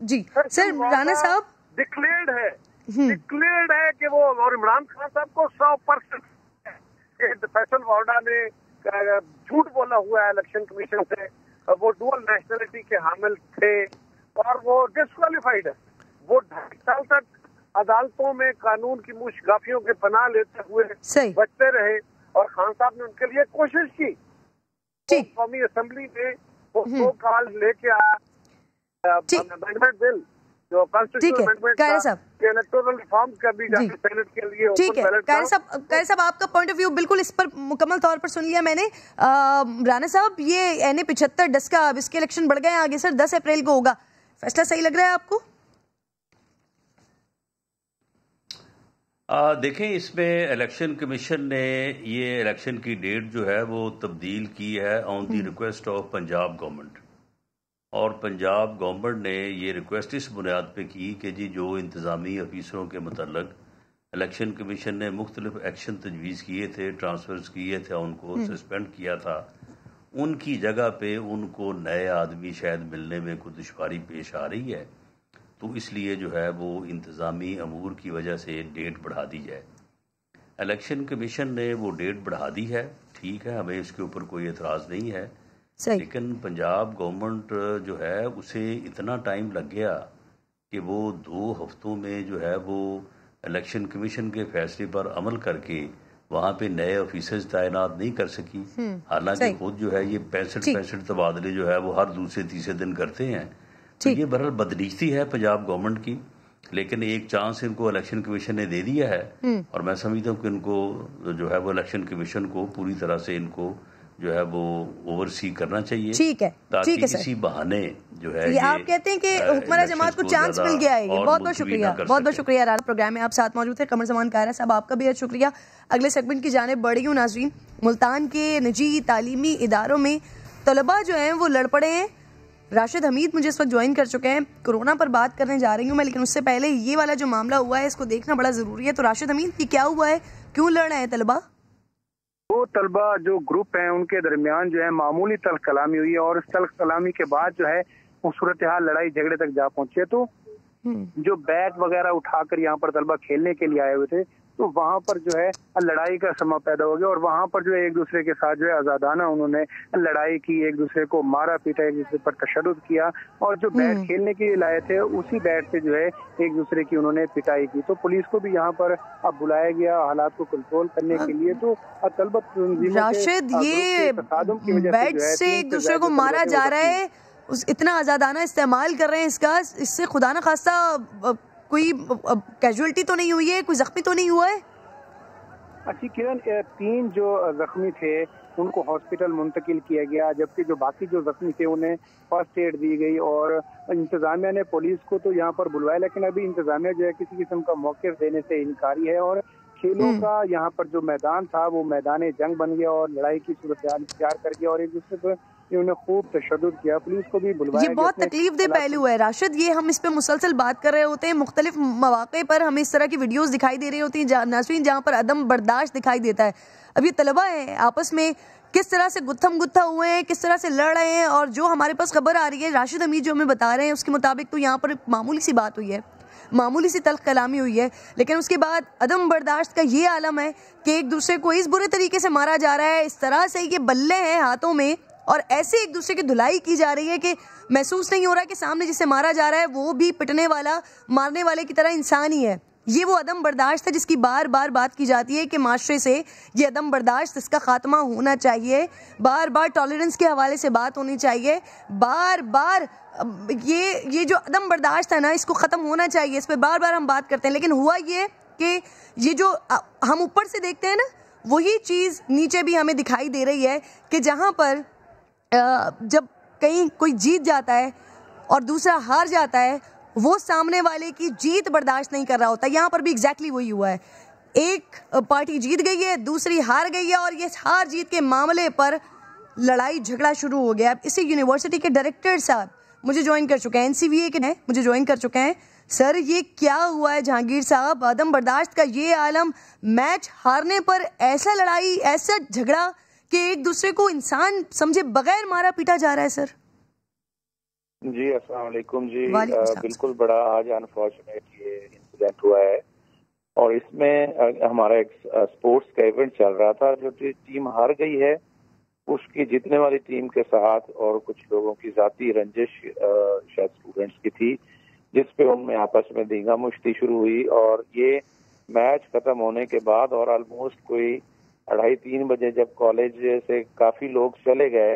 जी, सर राणा साहब डिक्लेयर्ड है कि वो, और इमरान खान साहब को 100% फैसल वार्डा ने झूठ बोला हुआ है इलेक्शन कमीशन से, वो डुअल नेशनलिटी के हामिल थे और वो डिस्क्वालीफाइड है। वो 2.5 साल तक अदालतों में कानून की मुश्गाफियों के पनाह लेते हुए बचते रहे, और खान साहब ने उनके लिए कोशिश की। कौमी असेंबली में वो 2 काल लेके अमेंडमेंट बिल जो कॉन्स्टिट्यूशनल अमेंडमेंट का इलेक्टोरल रिफॉर्म कर दी जाए सेनेट के लिए। ठीक है कायर साहब, आपका पॉइंट ऑफ व्यू बिल्कुल इस पर मुकम्मल तौर पर सुन लिया मैंने। राणा साहब, ये NA 75 डस्का, अब इसके इलेक्शन बढ़ गए हैं आगे सर, 10 अप्रैल को होगा, फैसला सही लग रहा है आपको? देखें, इसमें इलेक्शन कमीशन ने ये इलेक्शन की डेट जो है वो तब्दील की है on the request of Punjab government, और पंजाब गवर्नमेंट ने ये रिक्वेस्ट इस बुनियाद पे की कि जी जो इंतज़ामी अफीसरों के मतलब इलेक्शन कमीशन ने मुख्तलिफ एक्शन तजवीज़ किए थे, ट्रांसफर्स किए थे, उनको सस्पेंड किया था, उनकी जगह पे उनको नए आदमी शायद मिलने में कोई दुश्वारी पेश आ रही है, तो इसलिए जो है वो इंतज़ामी अमूर की वजह से डेट बढ़ा दी जाए। इलेक्शन कमीशन ने वो डेट बढ़ा दी है, ठीक है, हमें इसके ऊपर कोई एतराज़ नहीं है, लेकिन पंजाब गवर्नमेंट जो है उसे इतना टाइम लग गया कि वो 2 हफ्तों में जो है वो इलेक्शन कमीशन के फैसले पर अमल करके वहाँ पे नए ऑफिसर्स तैनात नहीं कर सकी। हालांकि खुद जो है ये 65 तबादले जो है वो हर दूसरे तीसरे दिन करते हैं, तो ये बहरहाल बदनीति है पंजाब गवर्नमेंट की, लेकिन एक चांस इनको इलेक्शन कमीशन ने दे दिया है, और मैं समझता हूँ कि इनको जो है वो इलेक्शन कमीशन को पूरी तरह से इनको जो है वो ओवरसी करना चाहिए। ठीक है, ताकि इसी बहाने जो है ये आप कहते हैं कि हुक्मरान जमात को चांस मिल गया है। बहुत बहुत शुक्रिया, बहुत बहुत शुक्रिया। रात प्रोग्राम में आप साथ मौजूद थे कमर जमान कायरा साहब, आपका भी शुक्रिया। अगले सेगमेंट की जाने बढ़ी हूँ नाजरीन। मुल्तान के निजी तालीमी इदारों में तलबा जो हैं वो लड़ पड़े हैं। राशिद हमीद मुझे इस वक्त ज्वाइन कर चुके हैं, कोरोना पर बात करने जा रही हूँ मैं, लेकिन उससे पहले ये वाला जो मामला हुआ है इसको देखना बड़ा ज़रूरी है। तो राशिद हमीद, ये क्या हुआ है, क्यों लड़ रहे हैं तलबा? वो तलबा जो ग्रुप हैं उनके दरमियान जो है मामूली तल्ख कलामी हुई है, और इस तल्ख कलामी के बाद जो है वो सूरत हाल लड़ाई झगड़े तक जा पहुंचे। तो जो बैग वगैरह उठाकर यहाँ पर तलबा खेलने के लिए आए हुए थे, तो वहाँ पर जो है लड़ाई का समा पैदा हो गया, और वहाँ पर जो है एक दूसरे के साथ जो है आजादाना उन्होंने लड़ाई की, एक दूसरे को मारा पीटा, एक दूसरे पर तशद्दुद किया, और जो बैट खेलने के लिए लाए थे उसी बैट से जो है एक दूसरे की उन्होंने पिटाई की। तो पुलिस को भी यहाँ पर अब बुलाया गया हालात को कंट्रोल करने के लिए। तो तलबत राशिद, ये बैट से एक दूसरे को मारा जा रहा है, इतना आजादाना इस्तेमाल कर रहे हैं इसका, इससे खुदा न खास्ता कोई कैजुअलिटी तो नहीं हुई है, कोई जख्मी तो नहीं हुआ है? अच्छी किरण, 3 जो जख्मी थे उनको हॉस्पिटल मुंतकिल किया गया, जबकि जो बाकी जो जख्मी थे उन्हें फर्स्ट एड दी गई, और इंतजामिया ने पुलिस को तो यहाँ पर बुलवाया, लेकिन अभी इंतजामिया जो है किसी किस्म का मौके देने से इनकारी है, और खेलों का यहाँ पर जो मैदान था वो मैदान जंग बन गया, और लड़ाई की सूरत इख्तियार कर गया, और एक दूसरे पर उन्होंने खूब तशद्दुद किया। पुलिस को भी बुलवाया। ये बहुत तकलीफ दे पहलू है राशिद, ये हम इस पे मुसलसल बात कर रहे होते हैं, मुख्तलिफ मौके पर हमें इस तरह की वीडियोस दिखाई दे रही होती हैं नाज़रीन, जहाँ पर अदम बर्दाश्त दिखाई देता है। अब ये तलबा है आपस में किस तरह से गुत्थम गुत्था हुए हैं, किस तरह से लड़ रहे हैं, और जो हमारे पास खबर आ रही है राशिद हमीद जो हमें बता रहे हैं उसके मुताबिक तो यहाँ पर मामूली सी बात हुई है, मामूली सी तल्ख कलामी हुई है, लेकिन उसके बाद अदम बर्दाश्त का ये आलम है कि एक दूसरे को इस बुरे तरीके से मारा जा रहा है, इस तरह से ये बल्ले हैं हाथों में, और ऐसे एक दूसरे की धुलाई की जा रही है कि महसूस नहीं हो रहा कि सामने जिसे मारा जा रहा है वो भी पिटने वाला, मारने वाले की तरह इंसान ही है। ये वो अदम बर्दाश्त है जिसकी बार बार बात की जाती है कि माशरे से ये अदम बर्दाश्त, इसका खात्मा होना चाहिए, बार बार टॉलरेंस के हवाले से बात होनी चाहिए, बार बार ये जो अदम बर्दाश्त है ना इसको ख़त्म होना चाहिए, इस पर बार बार हम बात करते हैं। लेकिन हुआ ये कि ये जो हम ऊपर से देखते हैं ना, वही चीज़ नीचे भी हमें दिखाई दे रही है कि जहाँ पर जब कहीं कोई जीत जाता है और दूसरा हार जाता है, वो सामने वाले की जीत बर्दाश्त नहीं कर रहा होता। यहाँ पर भी एग्जैक्टली वही हुआ है। एक पार्टी जीत गई है, दूसरी हार गई है, और ये हार जीत के मामले पर लड़ाई झगड़ा शुरू हो गया। इसी यूनिवर्सिटी के डायरेक्टर साहब मुझे ज्वाइन कर चुके हैं, NCVA के मुझे ज्वाइन कर चुके हैं। सर, ये क्या हुआ है जहांगीर साहब? आदम बर्दाश्त का ये आलम, मैच हारने पर ऐसा लड़ाई, ऐसा झगड़ा कि एक दूसरे को इंसान समझे बगैर मारा पीटा जा रहा है। सर जी, अस्सलाम वालेकुम जी। बिल्कुल बड़ा आज अनफॉर्चुनेट ये इंसिडेंट हुआ है, और इसमें हमारा एक स्पोर्ट्स का इवेंट चल रहा था। जो टीम हार गई है उसकी जीतने वाली टीम के साथ और कुछ लोगों की जाती रंजिश शायद स्टूडेंट्स की थी, जिसपे उनमें आपस में दींगा मुश्ती शुरू हुई। और ये मैच खत्म होने के बाद और ऑलमोस्ट कोई 2:30-3 बजे जब कॉलेज से काफी लोग चले गए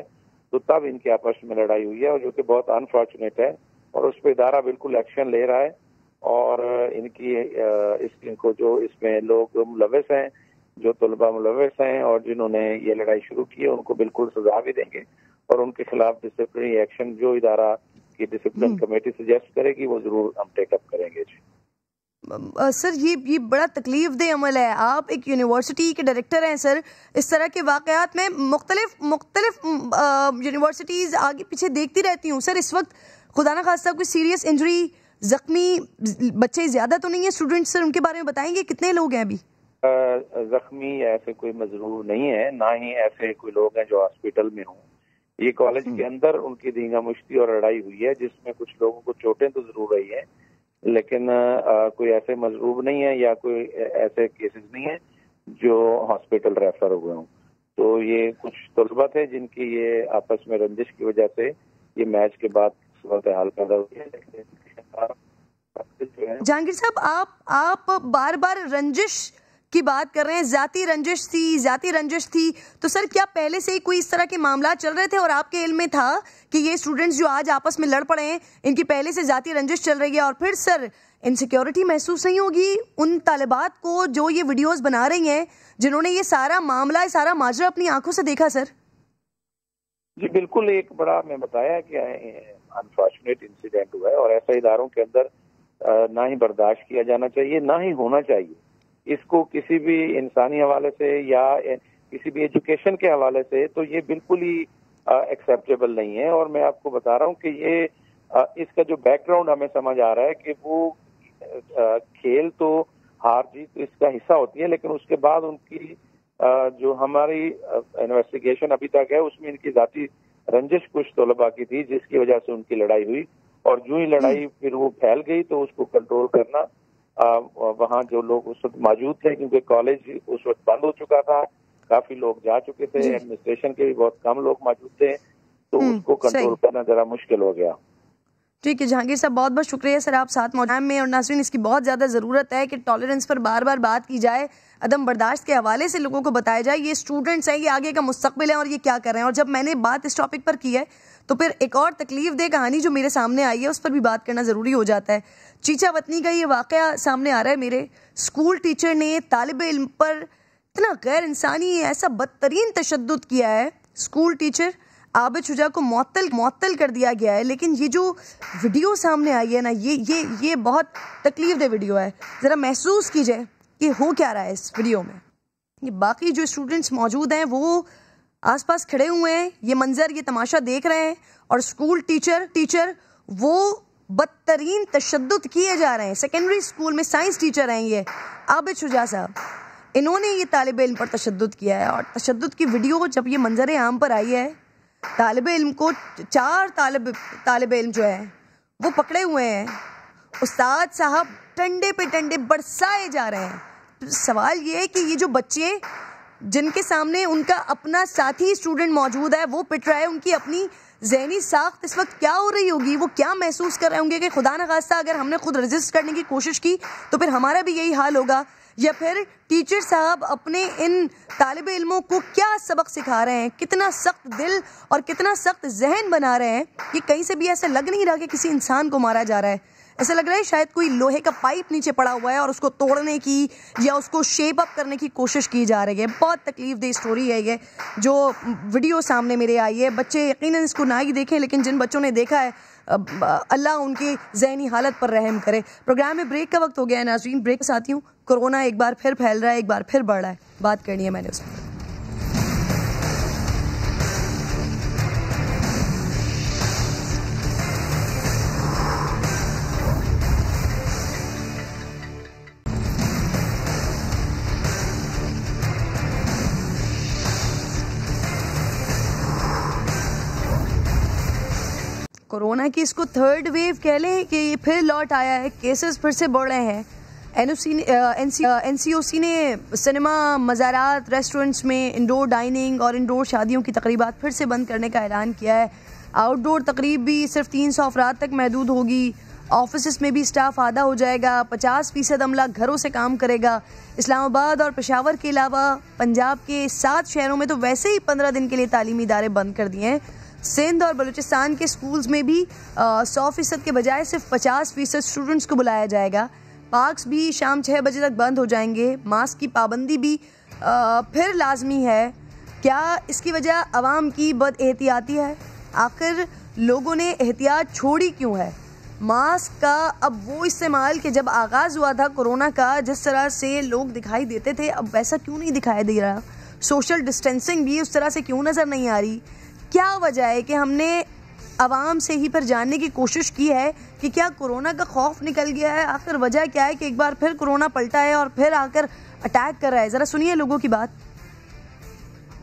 तो तब इनकी आपस में लड़ाई हुई है, और जो कि बहुत अनफॉर्चुनेट है। और उस पर इदारा बिल्कुल एक्शन ले रहा है, और इनको जो इसमें लोग मुलविस हैं, जो तलबा मुलविस हैं और जिन्होंने ये लड़ाई शुरू की है, उनको बिल्कुल सजा भी देंगे, और उनके खिलाफ डिसिप्लिनरी एक्शन जो इदारा की डिसिप्लिन कमेटी सजेस्ट करेगी वो जरूर हम टेकअप करेंगे जी। सर, ये बड़ा तकलीफ दे अमल है। आप एक यूनिवर्सिटी के डायरेक्टर हैं सर। इस तरह के वाकयात में मुख्तलिफ यूनिवर्सिटीज़ आगे पीछे देखती रहती हूँ। सर, इस वक्त खुदा ना खास्ता कोई सीरियस इंजरी, जख्मी बच्चे ज़्यादा तो नहीं है स्टूडेंट्स? सर, उनके बारे में बताएंगे, कितने लोग हैं अभी? जख्मी ऐसे कोई मजरूर नहीं है, ना ही ऐसे कोई लोग हैं जो हॉस्पिटल में हों। ये कॉलेज के अंदर उनकी दींगा मुश्ती और लड़ाई हुई है, जिसमें कुछ लोगों को चोटें तो जरूर रही है, लेकिन कोई ऐसे मजरूब नहीं है या कोई ऐसे केसेस नहीं है जो हॉस्पिटल रेफर हुए हों। तो ये कुछ तलबा थे जिनकी ये आपस में रंजिश की वजह से ये मैच के बाद सूरत हाल पैदा हुई है। जहांगीर साहब, आप बार बार रंजिश की बात कर रहे हैं। जाती रंजिश थी तो सर, क्या पहले से ही कोई इस तरह के मामला चल रहे थे और आपके इल्म में था कि ये स्टूडेंट्स जो आज आपस में लड़ पड़े हैं, इनकी पहले से जाती रंजिश चल रही है? और फिर सर, इनसिक्योरिटी महसूस नहीं होगी उन तालिबात को जो ये वीडियोस बना रही हैं, जिन्होंने ये सारा मामला, सारा माजरा अपनी आंखों से देखा? सर जी बिल्कुल, एक बड़ा मैं बताया कि अनफॉर्चुनेट इंसिडेंट हुआ है, और ऐसा इदारों के अंदर ना ही बर्दाश्त किया जाना चाहिए, ना ही होना चाहिए। इसको किसी भी इंसानी हवाले से या किसी भी एजुकेशन के हवाले से तो ये बिल्कुल ही एक्सेप्टेबल नहीं है। और मैं आपको बता रहा हूँ कि ये इसका जो बैकग्राउंड हमें समझ आ रहा है कि वो खेल तो हार जीत इसका हिस्सा होती है, लेकिन उसके बाद उनकी जो हमारी इन्वेस्टिगेशन अभी तक है उसमें इनकी जाती रंजिश कुछ तलबा की थी, जिसकी वजह से उनकी लड़ाई हुई। और जो ही लड़ाई फिर वो फैल गई तो उसको कंट्रोल करना, वहाँ जो लोग उस वक्त मौजूद थे, क्योंकि कॉलेज उस वक्त बंद हो चुका था, काफी लोग जा चुके थे, एडमिनिस्ट्रेशन के भी बहुत कम लोग मौजूद थे, तो उसको कंट्रोल करना जरा मुश्किल हो गया। ठीक है जहांगीर साहब, बहुत बहुत शुक्रिया सर, आप साथ मौजूद में। और नाज़रीन, इसकी बहुत ज़्यादा ज़रूरत है कि टॉलरेंस पर बार बार बात की जाए, अदम बर्दाश्त के हवाले से लोगों को बताया जाए ये स्टूडेंट्स हैं, ये आगे का मुस्तकबिल है और ये क्या कर रहे हैं। और जब मैंने बात इस टॉपिक पर की है तो फिर एक और तकलीफ दे कहानी जो मेरे सामने आई है उस पर भी बात करना ज़रूरी हो जाता है। चीचा वतनी का ये वाक़या सामने आ रहा है। मेरे स्कूल टीचर ने तालिब इल्म पर इतना गैर इंसानी, ऐसा बदतरीन तशद्दुद किया है। स्कूल टीचर आबिद शुजा को मुअत्तल कर दिया गया है। लेकिन ये जो वीडियो सामने आई है ना, ये बहुत तकलीफ दे वीडियो है। ज़रा महसूस कीजिए कि हो क्या रहा है इस वीडियो में। ये बाकी जो स्टूडेंट्स मौजूद हैं वो आसपास खड़े हुए हैं, ये मंजर, ये तमाशा देख रहे हैं, और स्कूल टीचर वो बदतरीन तशद्दुद किए जा रहे हैं। सेकेंडरी स्कूल में साइंस टीचर हैं ये आबिद शुजा साहब, इन्होंने ये तालिब इल्म पर तशद्दुद किया है। और तशद्दुद की वीडियो जब ये मंजर आम पर आई है, तालिब इल्म को 4 तालिब इल्म जो है वो पकड़े हुए हैं, उस्ताद साहब टंडे पे टंडे बरसाए जा रहे हैं। तो सवाल ये है कि ये जो बच्चे जिनके सामने उनका अपना साथी स्टूडेंट मौजूद है वो पिट रहा है, उनकी अपनी ज़हनी साख्त इस वक्त क्या हो रही होगी, वो क्या महसूस कर रहे होंगे कि खुदा न खास्ता अगर हमने खुद रजिस्ट करने की कोशिश की तो फिर हमारा भी यही हाल होगा। या फिर टीचर साहब अपने इन तालिब इल्मों को क्या सबक सिखा रहे हैं, कितना सख्त दिल और कितना सख्त जहन बना रहे हैं। ये कहीं से भी ऐसा लग नहीं रहा कि किसी इंसान को मारा जा रहा है। ऐसा लग रहा है शायद कोई लोहे का पाइप नीचे पड़ा हुआ है और उसको तोड़ने की या उसको शेप अप करने की कोशिश की जा रही है। बहुत तकलीफदेह स्टोरी है ये जो वीडियो सामने मेरे आई है। बच्चे यकीनन इसको ना ही देखें, लेकिन जिन बच्चों ने देखा है अल्लाह उनकी ज़हनी हालत पर रहम करे। प्रोग्राम में ब्रेक का वक्त हो गया है नाज़रीन, ब्रेक के साथ हूँ। कोरोना एक बार फिर फैल रहा है, एक बार फिर बढ़ रहा है, बात करनी है मैंने उसमें। कोरोना की इसको थर्ड वेव कह लें कि ये फिर लौट आया है, केसेस फिर से बढ़ रहे हैं। एनसीओसी ने सिनेमा, मज़ारात, रेस्टोरेंट्स में इंडोर डाइनिंग और इंडोर शादियों की तकरीबात फिर से बंद करने का ऐलान किया है। आउटडोर तकरीब भी सिर्फ 300 अफराद तक महदूद होगी। ऑफिस में भी स्टाफ आधा हो जाएगा। 50% अमला घरों से काम करेगा। इस्लामाबाद और पेशावर के अलावा पंजाब के 7 शहरों में तो वैसे ही 15 दिन के लिए तालीमी इदारे बंद कर दिए हैं। सिंध और बलूचिस्तान के स्कूल्स में भी 100% के बजाय सिर्फ 50% स्टूडेंट्स को बुलाया जाएगा। पार्क्स भी शाम 6 बजे तक बंद हो जाएंगे। मास्क की पाबंदी भी फिर लाजमी है। क्या इसकी वजह आवाम की बद एहतियाती है? आखिर लोगों ने एहतियात छोड़ी क्यों है? मास्क का अब वो इस्तेमाल कि जब आगाज़ हुआ था कोरोना का, जिस तरह से लोग दिखाई देते थे, अब वैसा क्यों नहीं दिखाई दे रहा? सोशल डिस्टेंसिंग भी उस तरह से क्यों नज़र नहीं आ रही? क्या वजह है कि हमने आवाम से ही पर जानने की कोशिश की है कि क्या कोरोना का खौफ निकल गया है? आखिर वजह क्या है कि एक बार फिर कोरोना पलटा है और फिर आकर अटैक कर रहा है? ज़रा सुनिए लोगों की बात।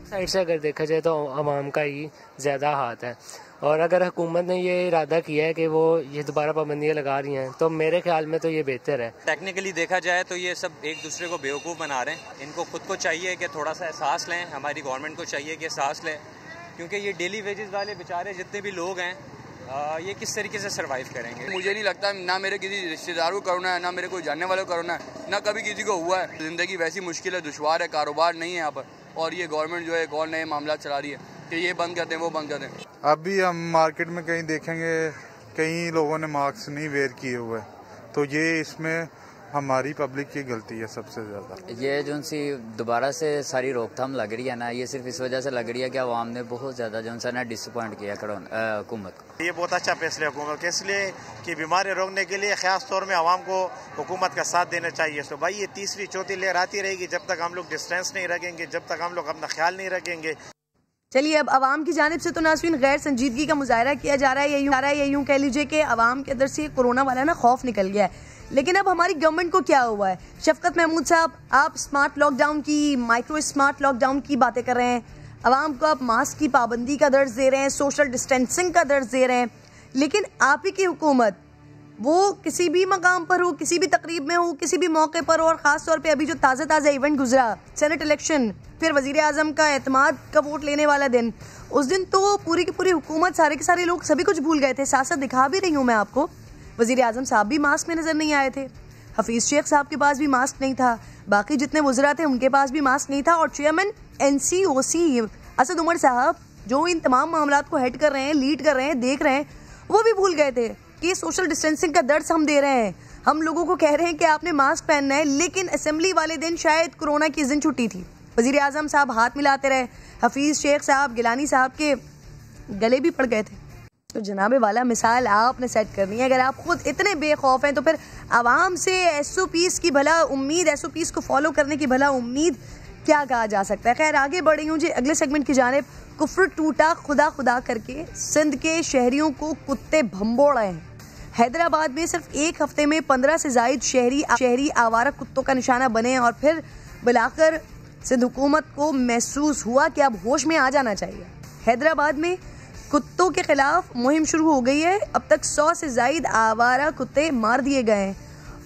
साइड से अगर देखा जाए तो आवाम का ही ज़्यादा हाथ है, और अगर हुकूमत ने ये इरादा किया है कि वो ये दोबारा पाबंदियाँ लगा रही हैं तो मेरे ख्याल में तो ये बेहतर है। टेक्निकली देखा जाए तो ये सब एक दूसरे को बेवकूफ़ बना रहे हैं। इनको खुद को चाहिए कि थोड़ा सा एहसास लें, हमारी गवर्नमेंट को चाहिए कि एहसास लें, क्योंकि ये डेली वेजेस वाले बेचारे जितने भी लोग हैं ये किस तरीके से सर्वाइव करेंगे। मुझे नहीं लगता, ना मेरे किसी रिश्तेदार को कोरोना है, ना मेरे कोई जानने वाले को कोरोना है, ना कभी किसी को हुआ है। ज़िंदगी वैसी मुश्किल है, दुश्वार है, कारोबार नहीं है यहाँ पर, और ये गवर्नमेंट जो है एक और नए मामला चला रही है कि ये बंद कर दें, वो बंद कर दें। अभी हम मार्केट में कहीं देखेंगे कई लोगों ने मास्क नहीं वेयर किए हुए, तो ये इसमें हमारी पब्लिक की गलती है सबसे ज़्यादा। ये जो सी दोबारा से सारी रोकथाम लग रही है ना, ये सिर्फ इस वजह से लग रही है कि आवाम ने बहुत ज़्यादा जो सा ना डिसअपॉइंट किया हुकूमत को। ये बहुत अच्छा फैसला है हुकूमत के, इसलिए कि बीमारी रोकने के लिए ख़ास तौर में आवाम को हुकूमत का साथ देना चाहिए। तो भाई ये तीसरी चौथी लहर आती रहेगी जब तक हम लोग डिस्टेंस नहीं रखेंगे, जब तक हम लोग अपना ख्याल नहीं रखेंगे। चलिए, अब आवाम की जानिब से तो नाज़रीन गैर संजीदगी का मुजाहरा किया जा रहा है। ये यूँ कह लीजिए कि आवाम के अंदर से कोरोना वाला ना खौफ निकल गया है। लेकिन अब हमारी गवर्नमेंट को क्या हुआ है? शफकत महमूद साहब, आप स्मार्ट लॉकडाउन की, माइक्रो स्मार्ट लॉकडाउन की बातें कर रहे हैं। आवाम को आप मास्क की पाबंदी का दर्ज दे रहे हैं, सोशल डिस्टेंसिंग का दर्ज दे रहे हैं, लेकिन आप ही की हुकूमत वो किसी भी मकाम पर हो, किसी भी तकरीब में हो, किसी भी मौके पर हो, और ख़ास तौर पे अभी जो ताज़ा इवेंट गुजरा, सेनेट इलेक्शन, फिर वज़ीर आज़म का एतमाद का वोट लेने वाला दिन, उस दिन तो पूरी की पूरी हुकूमत, सारे के सारे लोग सभी कुछ भूल गए थे। साथ साथ दिखा भी रही हूँ मैं आपको, वज़ीर आज़म साहब भी मास्क में नज़र नहीं आए थे, हफीज़ शेख साहब के पास भी मास्क नहीं था, बाकी जितने वज़रा थे उनके पास भी मास्क नहीं था, और चेयरमैन NCOC असद उमर साहब जो इन तमाम मामलात को हेड कर रहे हैं, लीड कर रहे हैं, देख रहे हैं, वो भी भूल गए थे कि सोशल डिस्टेंसिंग का दर्ज हम दे रहे हैं। हम लोगों को कह रहे हैं कि आपने मास्क पहनना है, लेकिन असेंबली वाले दिन शायद कोरोना की दिन छुट्टी थी। वज़ीर आज़म साहब हाथ मिलाते रहे, हफीज़ शेख साहब, गिलानी साहब के गले भी पड़ गए थे। तो जनाबे वाला मिसाल आपने सेट करनी है। अगर आप खुद इतने बेखौफ हैं तो फिर आवाम से SOPs की भला उम्मीद, SOPs को फॉलो करने की भला उम्मीद क्या कहा जा सकता है। खैर, आगे बढ़ रही हूँ जी अगले सेगमेंट की जानिब। कुफ्र टूटा खुदा खुदा करके सिंध के शहरियों को कुत्ते भंबोड़ रहे हैं। हैदराबाद में सिर्फ एक हफ्ते में 15 से जायद शहरी आवारा कुत्तों का निशाना बने, और फिर बुलाकर सिंध हुकूमत को महसूस हुआ कि अब होश में आ जाना चाहिए। हैदराबाद में कुत्तों के खिलाफ मुहिम शुरू हो गई है। अब तक 100 से जायद आवारा कुत्ते मार दिए गए हैं,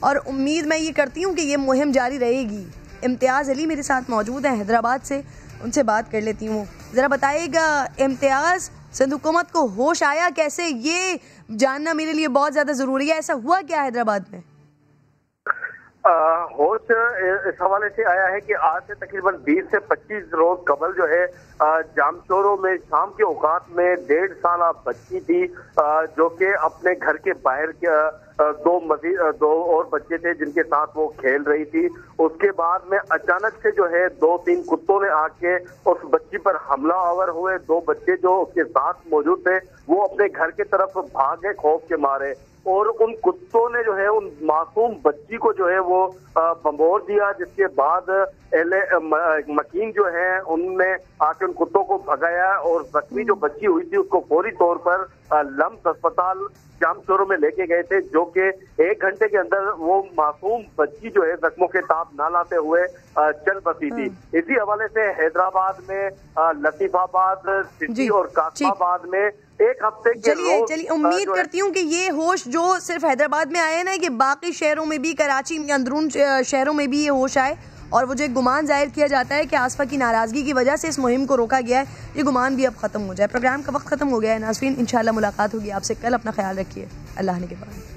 और उम्मीद मैं ये करती हूँ कि ये मुहिम जारी रहेगी। इम्तियाज़ अली मेरे साथ मौजूद हैं हैदराबाद से, उनसे बात कर लेती हूँ। ज़रा बताइएगा इम्तियाज़, सिंध हुकूमत को होश आया कैसे, ये जानना मेरे लिए बहुत ज़्यादा ज़रूरी है। ऐसा हुआ क्या हैदराबाद में? होश इस हवाले से आया है कि आज से तकरीबन 20 से 25 रोज कबल जो है जामचोरों में शाम के औकात में 1.5 साल बच्ची थी जो कि अपने घर के बाहर दो और बच्चे थे जिनके साथ वो खेल रही थी। उसके बाद में अचानक से जो है 2-3 कुत्तों ने आके उस बच्ची पर हमलावर हुए। 2 बच्चे जो उसके साथ मौजूद थे वो अपने घर की तरफ भागे खौफ के मारे, और उन कुत्तों ने जो है उन मासूम बच्ची को जो है वो बंबोर दिया, जिसके बाद मकीन जो है उनने आके उन कुत्तों को भगाया और जख्मी जो बच्ची हुई थी उसको फौरी तौर पर लम्स अस्पताल जामचोरों में लेके गए थे, जो कि 1 घंटे के अंदर वो मासूम बच्ची जो है जख्मों के ताप ना लाते हुए चल बसी थी। इसी हवाले से हैदराबाद में, लतीफाबाद, सिटी और कासमाबाद में 1 हफ्ते के चलिए उम्मीद करती हूँ कि ये होश जो सिर्फ हैदराबाद में आए ना, कि बाकी शहरों में भी, कराची में, अंदरून शहरों में भी ये होश आए, और वो जो एक गुमान जाहिर किया जाता है कि आसफा की नाराजगी की वजह से इस मुहिम को रोका गया है, ये गुमान भी अब खत्म हो जाए। प्रोग्राम का वक्त खत्म हो गया है नाज़रीन, इंशाल्लाह मुलाकात होगी आपसे कल। अपना ख्याल रखिए, अल्लाह ने के बाद।